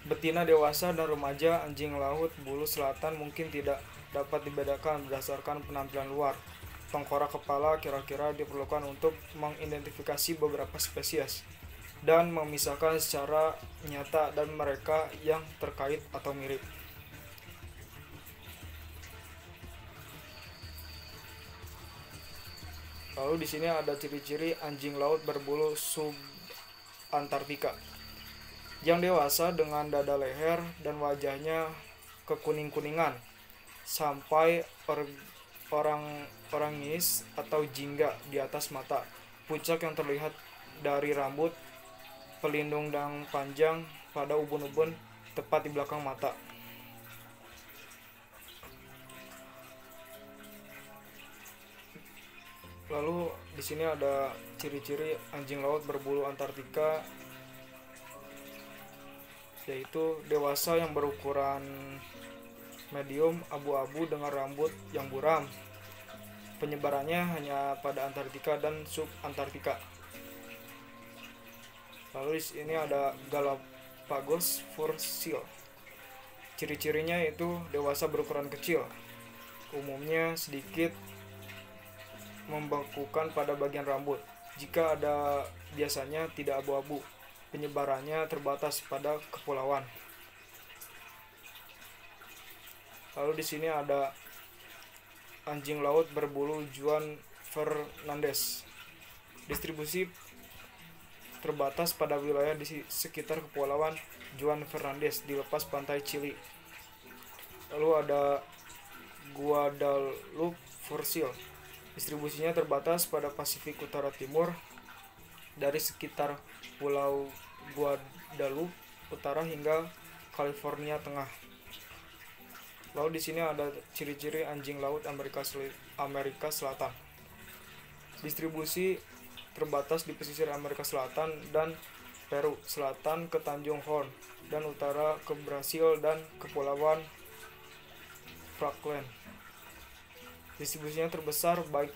Betina dewasa dan remaja anjing laut bulu selatan mungkin tidak dapat dibedakan berdasarkan penampilan luar. Tengkorak kepala kira-kira diperlukan untuk mengidentifikasi beberapa spesies dan memisahkan secara nyata dan mereka yang terkait atau mirip. Lalu di sini ada ciri-ciri anjing laut berbulu subantartika. Yang dewasa dengan dada leher dan wajahnya kekuning-kuningan sampai orangis atau jingga di atas mata. Puncak yang terlihat dari rambut, pelindung yang panjang pada ubun-ubun tepat di belakang mata. Lalu di sini ada ciri-ciri anjing laut berbulu Antartika, yaitu dewasa yang berukuran medium abu-abu dengan rambut yang buram. Penyebarannya hanya pada Antartika dan subantartika. Lalu di sini ada Galapagos fur seal. Ciri-cirinya yaitu dewasa berukuran kecil, umumnya sedikit membengkukan pada bagian rambut. Jika ada biasanya tidak abu-abu. Penyebarannya terbatas pada kepulauan. Lalu di sini ada anjing laut berbulu Juan Fernandez. Distribusi terbatas pada wilayah di sekitar kepulauan Juan Fernandez di lepas pantai Chili. Lalu ada Guadalupe fossil. Distribusinya terbatas pada Pasifik Utara Timur dari sekitar Pulau Guadalupe Utara hingga California Tengah. Lalu di sini ada ciri-ciri anjing laut Amerika Selatan. Distribusi terbatas di pesisir Amerika Selatan dan Peru, selatan ke Tanjung Horn, dan utara ke Brasil dan Kepulauan Falkland. Distribusinya terbesar baik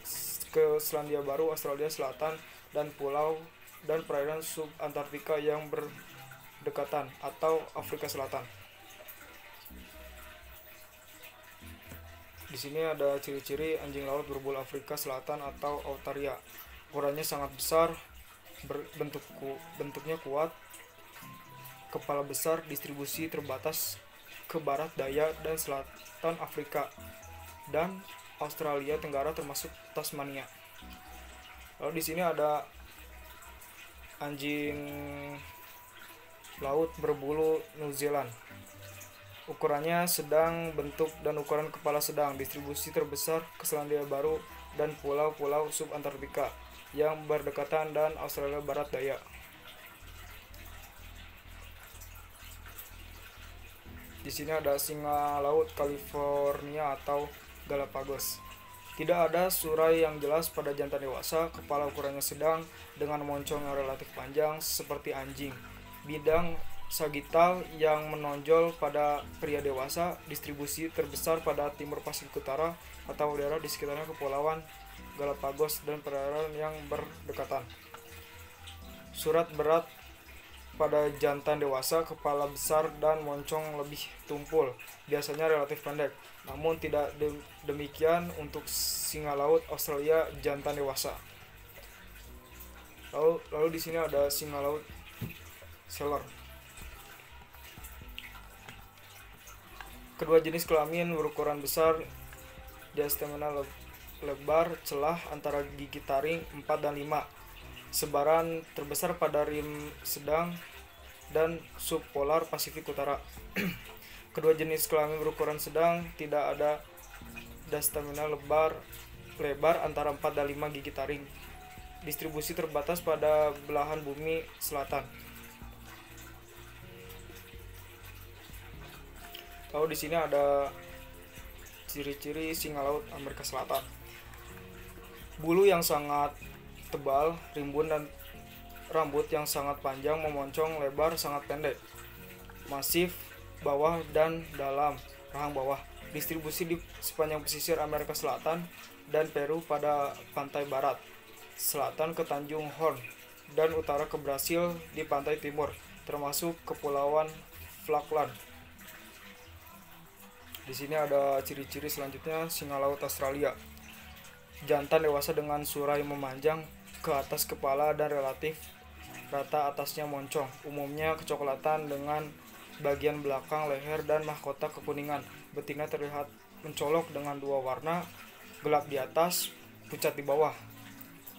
ke Selandia Baru, Australia Selatan, dan pulau dan perairan subantartika yang berdekatan atau Afrika Selatan. Di sini ada ciri-ciri anjing laut berbulu Afrika Selatan atau Autaria. Ukurannya sangat besar, bentuknya kuat, kepala besar distribusi terbatas ke barat daya dan selatan Afrika dan Australia Tenggara termasuk Tasmania. Lalu di sini ada anjing laut berbulu New Zealand. Ukurannya sedang, bentuk dan ukuran kepala sedang, distribusi terbesar ke Selandia Baru dan pulau-pulau subantartika yang berdekatan dan Australia Barat Daya. Di sini ada singa laut California atau Galapagos. Tidak ada surai yang jelas pada jantan dewasa, kepala ukurannya sedang dengan moncong yang relatif panjang seperti anjing. Bidang sagital yang menonjol pada pria dewasa, distribusi terbesar pada timur Pasifik Utara atau daerah di sekitarnya kepulauan Galapagos dan perairan yang berdekatan. Surat berat pada jantan dewasa, kepala besar dan moncong lebih tumpul, biasanya relatif pendek. Namun tidak demikian untuk singa laut Australia jantan dewasa. Lalu di sini ada singa laut Seller. Kedua jenis kelamin berukuran besar, diastemena lebar, celah antara gigi taring 4 dan 5. Sebaran terbesar pada rim sedang dan subpolar Pasifik Utara. Kedua jenis kelamin berukuran sedang, tidak ada diastemena lebar antara 4 dan 5 gigi taring. Distribusi terbatas pada belahan bumi selatan. Lalu di sini ada ciri-ciri singa laut Amerika Selatan. Bulu yang sangat tebal, rimbun dan rambut yang sangat panjang, memoncong, lebar, sangat pendek. Masif, bawah dan dalam, rahang bawah. Distribusi di sepanjang pesisir Amerika Selatan dan Peru pada pantai barat, selatan ke Tanjung Horn, dan utara ke Brasil di pantai timur, termasuk Kepulauan Falkland. Di sini ada ciri-ciri selanjutnya singa laut Australia. Jantan dewasa dengan surai memanjang ke atas kepala dan relatif rata atasnya moncong, umumnya kecoklatan dengan bagian belakang leher dan mahkota kekuningan. Betina terlihat mencolok dengan dua warna, gelap di atas, pucat di bawah,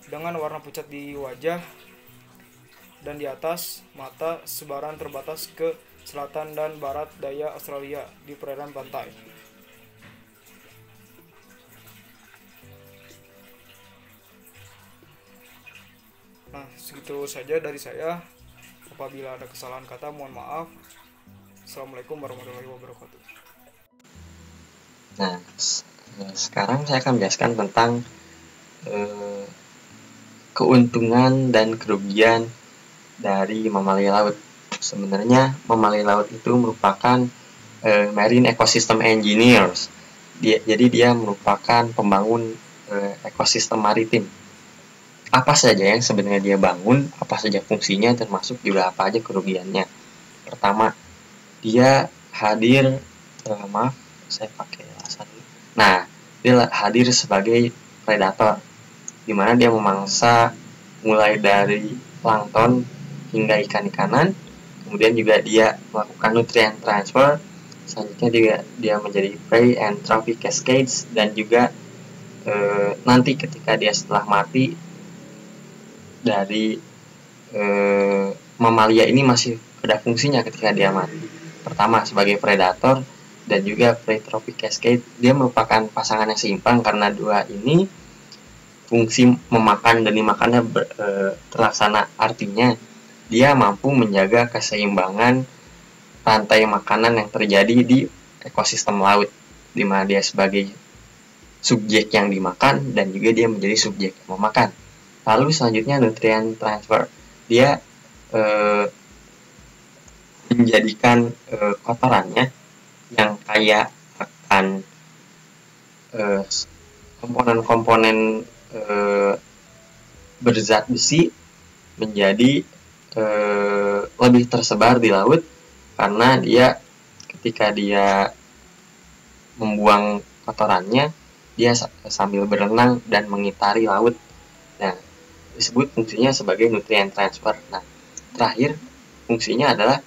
dengan warna pucat di wajah dan di atas mata. Sebaran terbatas ke selatan dan barat daya Australia di perairan pantai. Nah, segitu saja dari saya. Apabila ada kesalahan kata, mohon maaf. Assalamualaikum warahmatullahi wabarakatuh. Nah, sekarang saya akan menjelaskan tentang keuntungan dan kerugian dari mamalia laut. Sebenarnya mamalia laut itu merupakan marine ecosystem engineers. Jadi dia merupakan pembangun ekosistem maritim. Apa saja yang sebenarnya dia bangun, apa saja fungsinya, termasuk juga apa aja kerugiannya. Pertama, dia hadir, saya pakai laser. Nah, dia hadir sebagai predator, di mana dia memangsa mulai dari plankton hingga ikan-ikanan. Kemudian juga dia melakukan nutrient transfer. Selanjutnya juga dia menjadi prey and trophic cascades, dan juga nanti ketika dia setelah mati dari mamalia ini masih ada fungsinya ketika dia mati. Pertama sebagai predator dan juga prey trophic cascade. Dia merupakan pasangan yang seimbang karena dua ini fungsi memakan dan dimakannya terlaksana. Artinya dia mampu menjaga keseimbangan rantai makanan yang terjadi di ekosistem laut, di mana dia sebagai subjek yang dimakan dan juga dia menjadi subjek yang memakan. Lalu selanjutnya nutrient transfer. Dia menjadikan kotorannya yang kaya akan komponen-komponen berzat besi menjadi lebih tersebar di laut, karena dia ketika dia membuang kotorannya, dia sambil berenang dan mengitari laut. Nah, disebut fungsinya sebagai nutrient transfer. Nah, terakhir fungsinya adalah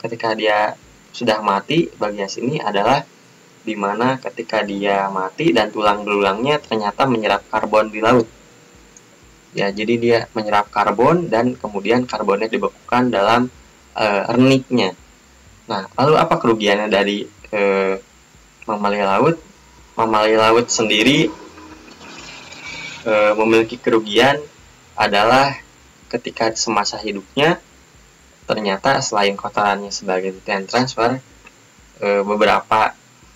ketika dia sudah mati, bagian sini adalah dimana ketika dia mati dan tulang belulangnya ternyata menyerap karbon di laut. Ya, jadi dia menyerap karbon dan kemudian karbonnya dibekukan dalam reniknya. Nah, lalu apa kerugiannya dari mamalia laut? Mamalia laut sendiri memiliki kerugian adalah ketika semasa hidupnya ternyata selain kotorannya sebagai nutrien transfer, beberapa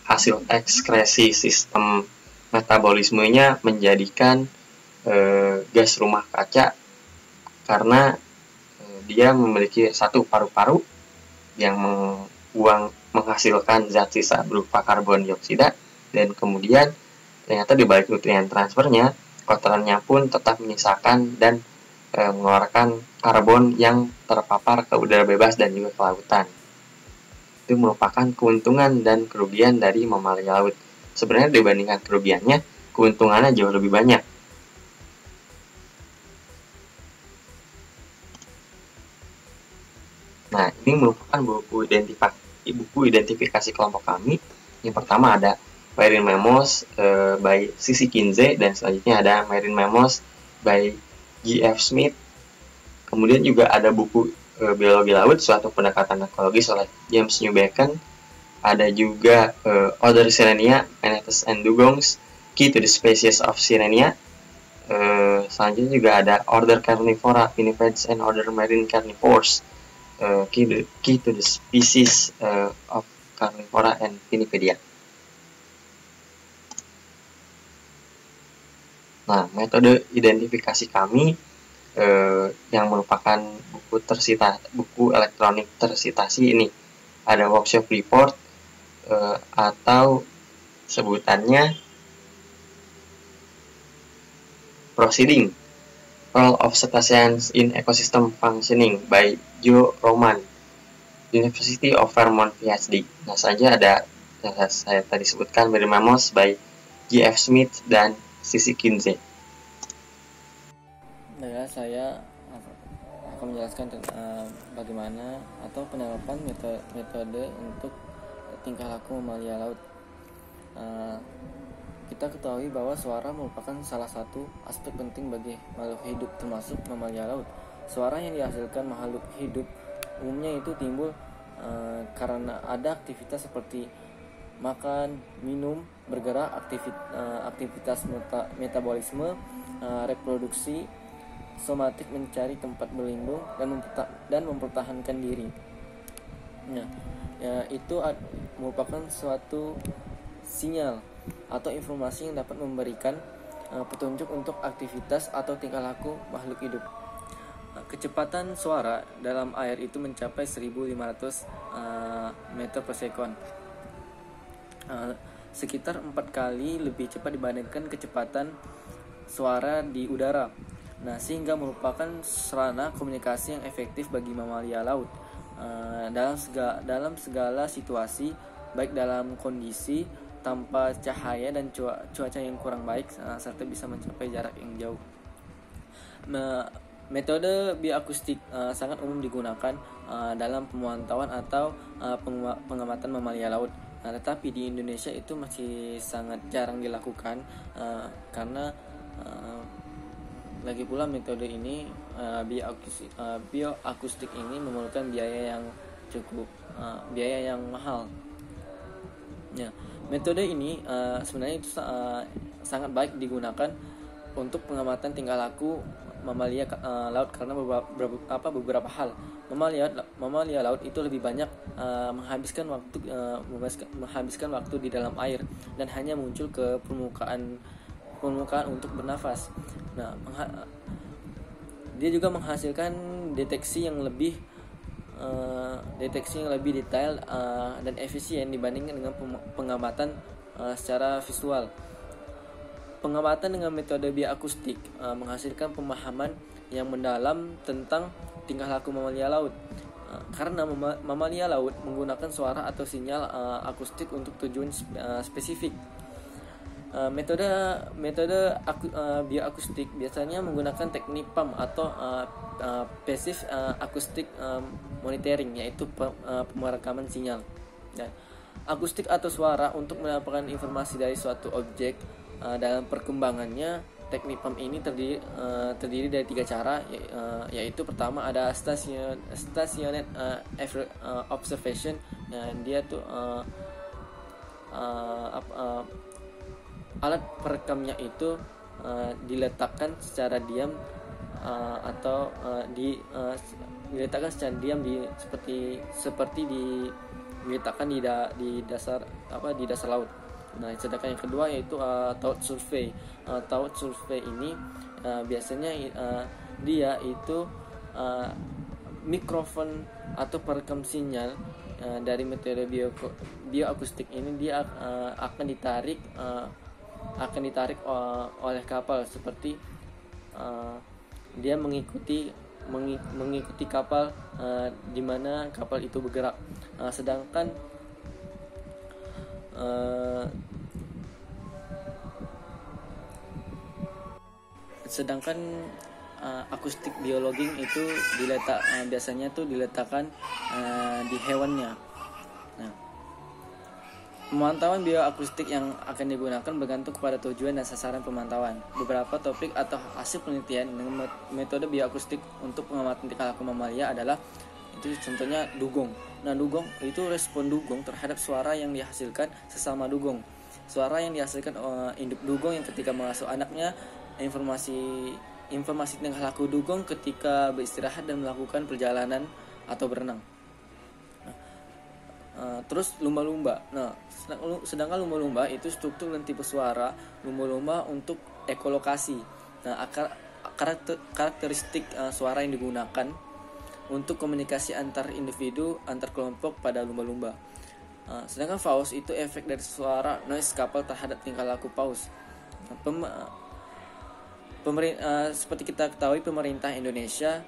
hasil ekskresi sistem metabolismenya menjadikan gas rumah kaca karena dia memiliki satu paru-paru yang menghasilkan zat sisa berupa karbon dioksida, dan kemudian ternyata di balik nutrien transfernya kotorannya pun tetap menyisakan dan mengeluarkan karbon yang terpapar ke udara bebas dan juga ke lautan. Itu merupakan keuntungan dan kerugian dari mamalia laut. Sebenarnya dibandingkan kerugiannya, keuntungannya jauh lebih banyak. Nah, ini merupakan buku identifikasi kelompok kami. Yang pertama ada Marine Mammals by C.C. Kinsey, dan selanjutnya ada Marine Mammals by G.F. Smith. Kemudian juga ada buku Biologi Laut, suatu pendekatan ekologis oleh James Newbacon. Ada juga Order Sirenia, Manetes and Dugongs, Key to the Species of Sirenia. Selanjutnya juga ada Order Carnivora, Pinnipeds and Order Marine Carnivores, Key to the Species of Carnivora and Pinnipedia. Nah, metode identifikasi kami yang merupakan buku elektronik tersitasi ini ada workshop report atau sebutannya Proceeding Role of Cetaceans in Ecosystem Functioning by Joe Roman, University of Vermont PhD. Nah, saja ada yang saya tadi sebutkan, Marine Mammals by G.F. Smith dan C.C. Kinsey. Nah, saya akan menjelaskan bagaimana atau penerapan metode untuk tingkah laku mamalia laut. Kita ketahui bahwa suara merupakan salah satu aspek penting bagi makhluk hidup, termasuk mamalia laut. Suara yang dihasilkan makhluk hidup umumnya itu timbul karena ada aktivitas seperti makan, minum, bergerak, aktivitas metabolisme, reproduksi, somatik, mencari tempat berlindung dan mempertahankan diri. Nah, itu merupakan suatu sinyal atau informasi yang dapat memberikan petunjuk untuk aktivitas atau tingkah laku makhluk hidup. Kecepatan suara dalam air itu mencapai 1.500 meter per sekon, sekitar 4 kali lebih cepat dibandingkan kecepatan suara di udara. Nah, sehingga merupakan sarana komunikasi yang efektif bagi mamalia laut dalam segala situasi, baik dalam kondisi tanpa cahaya dan cuaca yang kurang baik, serta bisa mencapai jarak yang jauh. Metode bioakustik sangat umum digunakan dalam pemantauan atau pengamatan mamalia laut. Tetapi di Indonesia itu masih sangat jarang dilakukan karena lagi pula metode ini bioakustik ini memerlukan biaya yang mahal. Ya, metode ini sebenarnya itu sangat baik digunakan untuk pengamatan tingkah laku mamalia laut karena beberapa hal. Mamalia laut itu lebih banyak menghabiskan waktu di dalam air dan hanya muncul ke permukaan untuk bernafas. Nah, dia juga menghasilkan deteksi yang lebih detail dan efisien dibandingkan dengan pengamatan secara visual. Pengamatan dengan metode bioakustik menghasilkan pemahaman yang mendalam tentang tingkah laku mamalia laut. Karena mamalia laut menggunakan suara atau sinyal akustik untuk tujuan spesifik. Bioakustik biasanya menggunakan teknik PAM atau passive acoustic monitoring, yaitu pemerekaman sinyal. Dan akustik atau suara untuk mendapatkan informasi dari suatu objek. Dalam perkembangannya, teknik PAM ini terdiri dari 3 cara, yaitu pertama ada stationary observation. Dia tuh alat perekamnya itu diletakkan secara diam diletakkan secara diam diletakkan di dasar laut. Nah, sedangkan yang kedua yaitu towed survey. Towed survey ini biasanya dia itu mikrofon atau perekam sinyal dari metode bioakustik ini. Dia akan ditarik oleh kapal, seperti dia mengikuti kapal di mana kapal itu bergerak. Sedangkan akustik biologi itu biasanya tuh diletakkan di hewannya. Nah, pemantauan bioakustik yang akan digunakan bergantung kepada tujuan dan sasaran pemantauan. Beberapa topik atau hasil penelitian dengan metode bioakustik untuk pengamatan tingkah laku mamalia adalah itu contohnya dugong. Nah, dugong itu respon dugong terhadap suara yang dihasilkan sesama dugong. Suara yang dihasilkan induk dugong yang ketika mengasuh anaknya, informasi tingkah laku dugong ketika beristirahat dan melakukan perjalanan atau berenang. Terus lumba-lumba. Nah, sedangkan lumba-lumba itu struktur dan tipe suara lumba-lumba untuk ekolokasi. Nah, karakteristik suara yang digunakan untuk komunikasi antar individu, antar kelompok pada lumba-lumba. Sedangkan paus itu efek dari suara noise couple terhadap tingkah laku paus. Seperti kita ketahui, pemerintah Indonesia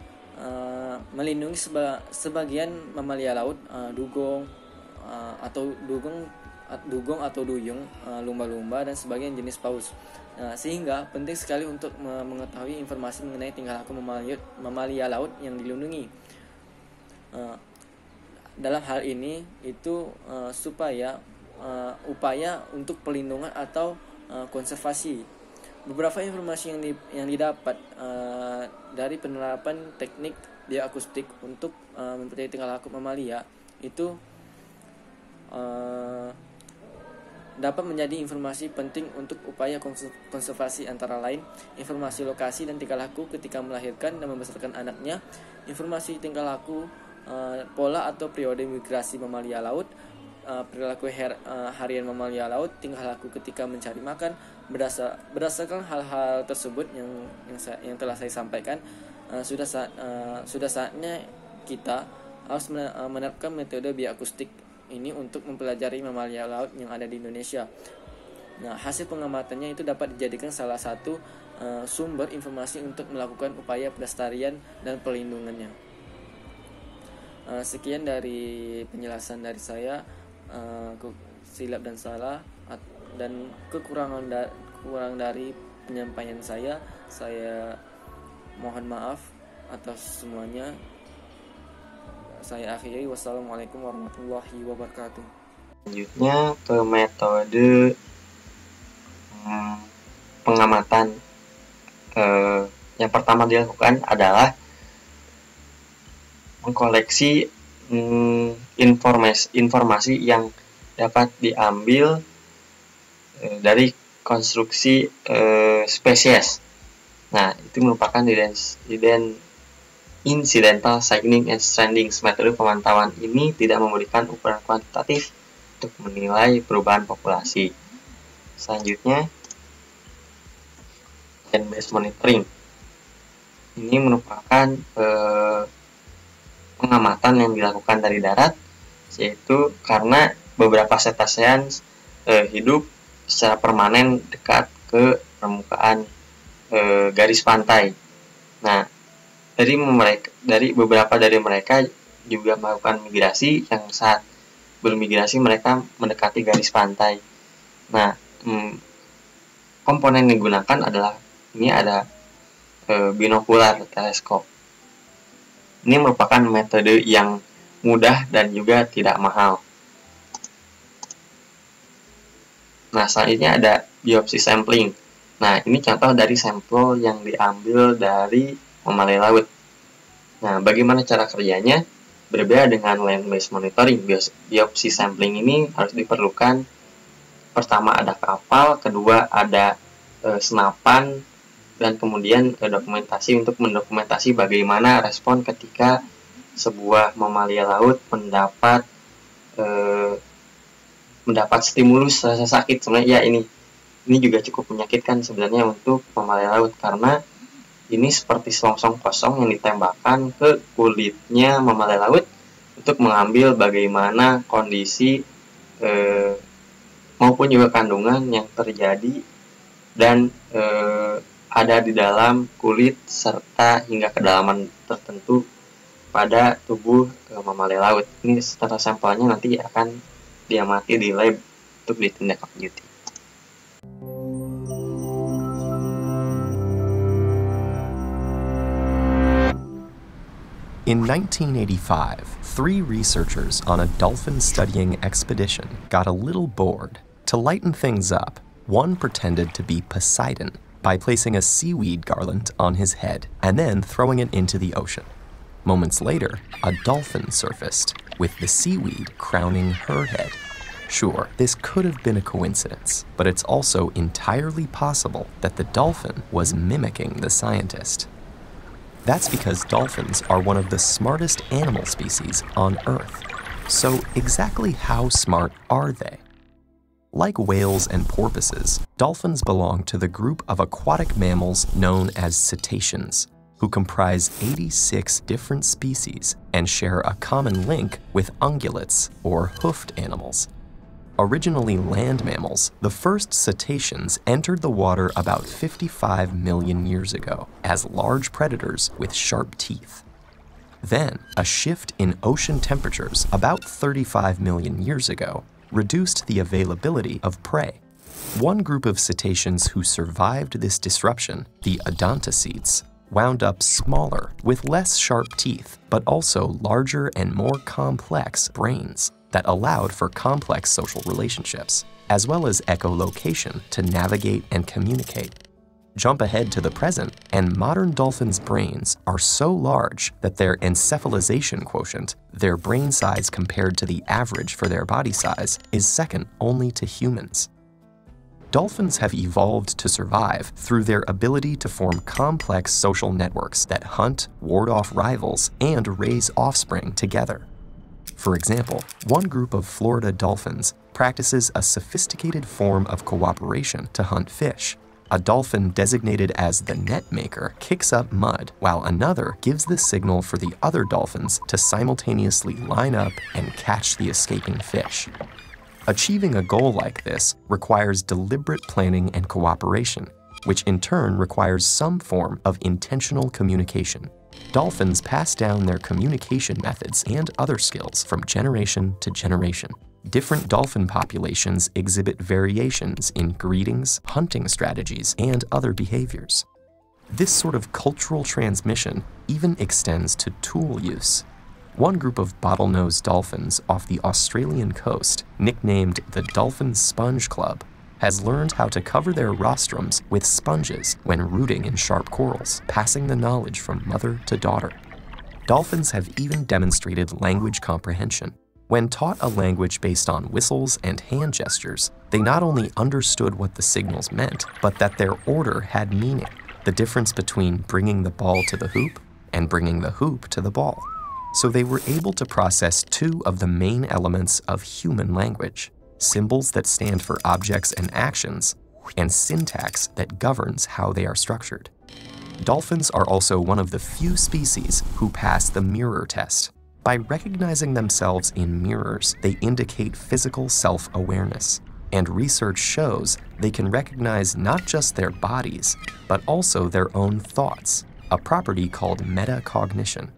melindungi sebagian mamalia laut, dugong atau duyung, lumba-lumba dan sebagian jenis paus. Sehingga penting sekali untuk mengetahui informasi mengenai tingkah laku mamalia laut yang dilindungi. Dalam hal ini itu upaya untuk perlindungan atau konservasi. Beberapa informasi yang didapat dari penerapan teknik bioakustik untuk mempelajari tingkah laku mamalia itu dapat menjadi informasi penting untuk upaya konservasi, antara lain informasi lokasi dan tingkah laku ketika melahirkan dan membesarkan anaknya, informasi tingkah laku pola atau periode migrasi mamalia laut, perilaku harian mamalia laut, tingkah laku ketika mencari makan. Berdasarkan hal-hal tersebut yang telah saya sampaikan, sudah saatnya kita harus menerapkan metode bioakustik ini untuk mempelajari mamalia laut yang ada di Indonesia. Nah, hasil pengamatannya itu dapat dijadikan salah satu sumber informasi untuk melakukan upaya pelestarian dan perlindungannya. Sekian dari penjelasan dari saya. Silap dan salah dan kekurangan dari penyampaian saya mohon maaf atas semuanya. Saya akhiri. Wassalamualaikum warahmatullahi wabarakatuh. Selanjutnya ke metode pengamatan. Yang pertama dilakukan adalah mengkoleksi informasi yang dapat diambil dari konstruksi spesies. Nah, itu merupakan incidental signing and strandings. Metode pemantauan ini tidak memberikan ukuran kuantitatif untuk menilai perubahan populasi. Selanjutnya, land-based monitoring. Ini merupakan pengamatan yang dilakukan dari darat, yaitu karena beberapa cetacean hidup secara permanen dekat ke permukaan garis pantai. Nah, dari beberapa dari mereka juga melakukan migrasi, yang saat belum migrasi mereka mendekati garis pantai. Nah, komponen yang digunakan adalah ini ada binokular teleskop. Ini merupakan metode yang mudah dan juga tidak mahal. Nah, selanjutnya ada biopsi sampling. Nah, ini contoh dari sampel yang diambil dari mamalia laut. Nah, bagaimana cara kerjanya? Berbeda dengan land-based monitoring, biopsi sampling ini harus diperlukan. Pertama ada kapal, kedua ada senapan, dan kemudian dokumentasi untuk mendokumentasi bagaimana respon ketika sebuah mamalia laut mendapat stimulus rasa sakit. Sebenarnya ya ini juga cukup menyakitkan sebenarnya untuk mamalia laut, karena ini seperti selongsong kosong yang ditembakkan ke kulitnya mamalia laut untuk mengambil bagaimana kondisi maupun juga kandungan yang terjadi dan ada di dalam kulit serta hingga kedalaman tertentu pada tubuh mamalia laut. Ini setelah sampelnya nanti akan diamati di lab untuk ditindaklanjuti. In 1985, 3 researchers on a dolphin studying expedition got a little bored. To lighten things up, one pretended to be Poseidon by placing a seaweed garland on his head and then throwing it into the ocean. Moments later, a dolphin surfaced, with the seaweed crowning her head. Sure, this could have been a coincidence, but it's also entirely possible that the dolphin was mimicking the scientist. That's because dolphins are one of the smartest animal species on Earth. So exactly how smart are they? Like whales and porpoises, dolphins belong to the group of aquatic mammals known as cetaceans, who comprise 86 different species and share a common link with ungulates, or hoofed animals. Originally land mammals, the first cetaceans entered the water about 55 million years ago as large predators with sharp teeth. Then, a shift in ocean temperatures about 35 million years ago reduced the availability of prey. One group of cetaceans who survived this disruption, the Odontocetes, wound up smaller with less sharp teeth, but also larger and more complex brains that allowed for complex social relationships, as well as echolocation to navigate and communicate. Jump ahead to the present, and modern dolphins' brains are so large that their encephalization quotient, their brain size compared to the average for their body size, is second only to humans. Dolphins have evolved to survive through their ability to form complex social networks that hunt, ward off rivals, and raise offspring together. For example, one group of Florida dolphins practices a sophisticated form of cooperation to hunt fish. A dolphin designated as the net maker kicks up mud, while another gives the signal for the other dolphins to simultaneously line up and catch the escaping fish. Achieving a goal like this requires deliberate planning and cooperation, which in turn requires some form of intentional communication. Dolphins pass down their communication methods and other skills from generation to generation. Different dolphin populations exhibit variations in greetings, hunting strategies, and other behaviors. This sort of cultural transmission even extends to tool use. One group of bottlenose dolphins off the Australian coast, nicknamed the Dolphin Sponge Club, has learned how to cover their rostrums with sponges when rooting in sharp corals, passing the knowledge from mother to daughter. Dolphins have even demonstrated language comprehension. When taught a language based on whistles and hand gestures, they not only understood what the signals meant, but that their order had meaning, the difference between bringing the ball to the hoop and bringing the hoop to the ball. So they were able to process 2 of the main elements of human language: symbols that stand for objects and actions, and syntax that governs how they are structured. Dolphins are also one of the few species who pass the mirror test. By recognizing themselves in mirrors, they indicate physical self-awareness. And research shows they can recognize not just their bodies, but also their own thoughts, a property called metacognition.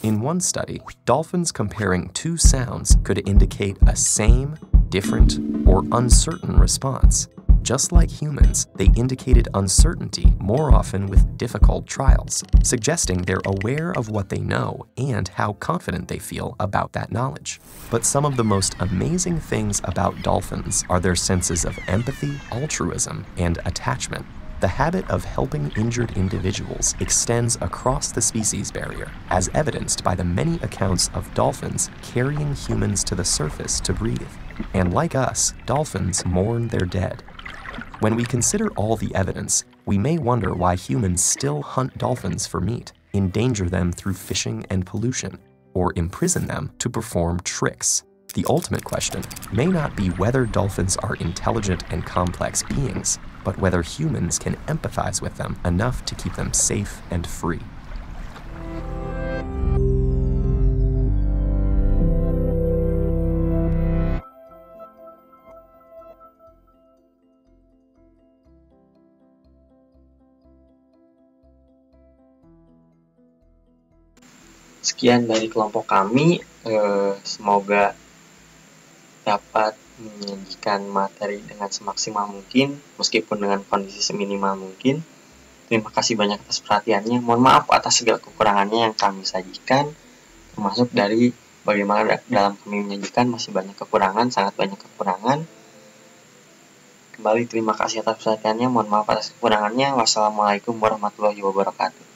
In one study, dolphins comparing 2 sounds could indicate a same, different, or uncertain response. Just like humans, they indicated uncertainty more often with difficult trials, suggesting they're aware of what they know and how confident they feel about that knowledge. But some of the most amazing things about dolphins are their senses of empathy, altruism, and attachment. The habit of helping injured individuals extends across the species barrier, as evidenced by the many accounts of dolphins carrying humans to the surface to breathe. And like us, dolphins mourn their dead. When we consider all the evidence, we may wonder why humans still hunt dolphins for meat, endanger them through fishing and pollution, or imprison them to perform tricks. The ultimate question may not be whether dolphins are intelligent and complex beings, but whether humans can empathize with them enough to keep them safe and free. Sekian dari kelompok kami, semoga dapat menyajikan materi dengan semaksimal mungkin, meskipun dengan kondisi seminimal mungkin. Terima kasih banyak atas perhatiannya. Mohon maaf atas segala kekurangannya yang kami sajikan, termasuk dari bagaimana dalam kami menyajikan masih banyak kekurangan, sangat banyak kekurangan. Kembali terima kasih atas perhatiannya. Mohon maaf atas kekurangannya. Wassalamualaikum warahmatullahi wabarakatuh.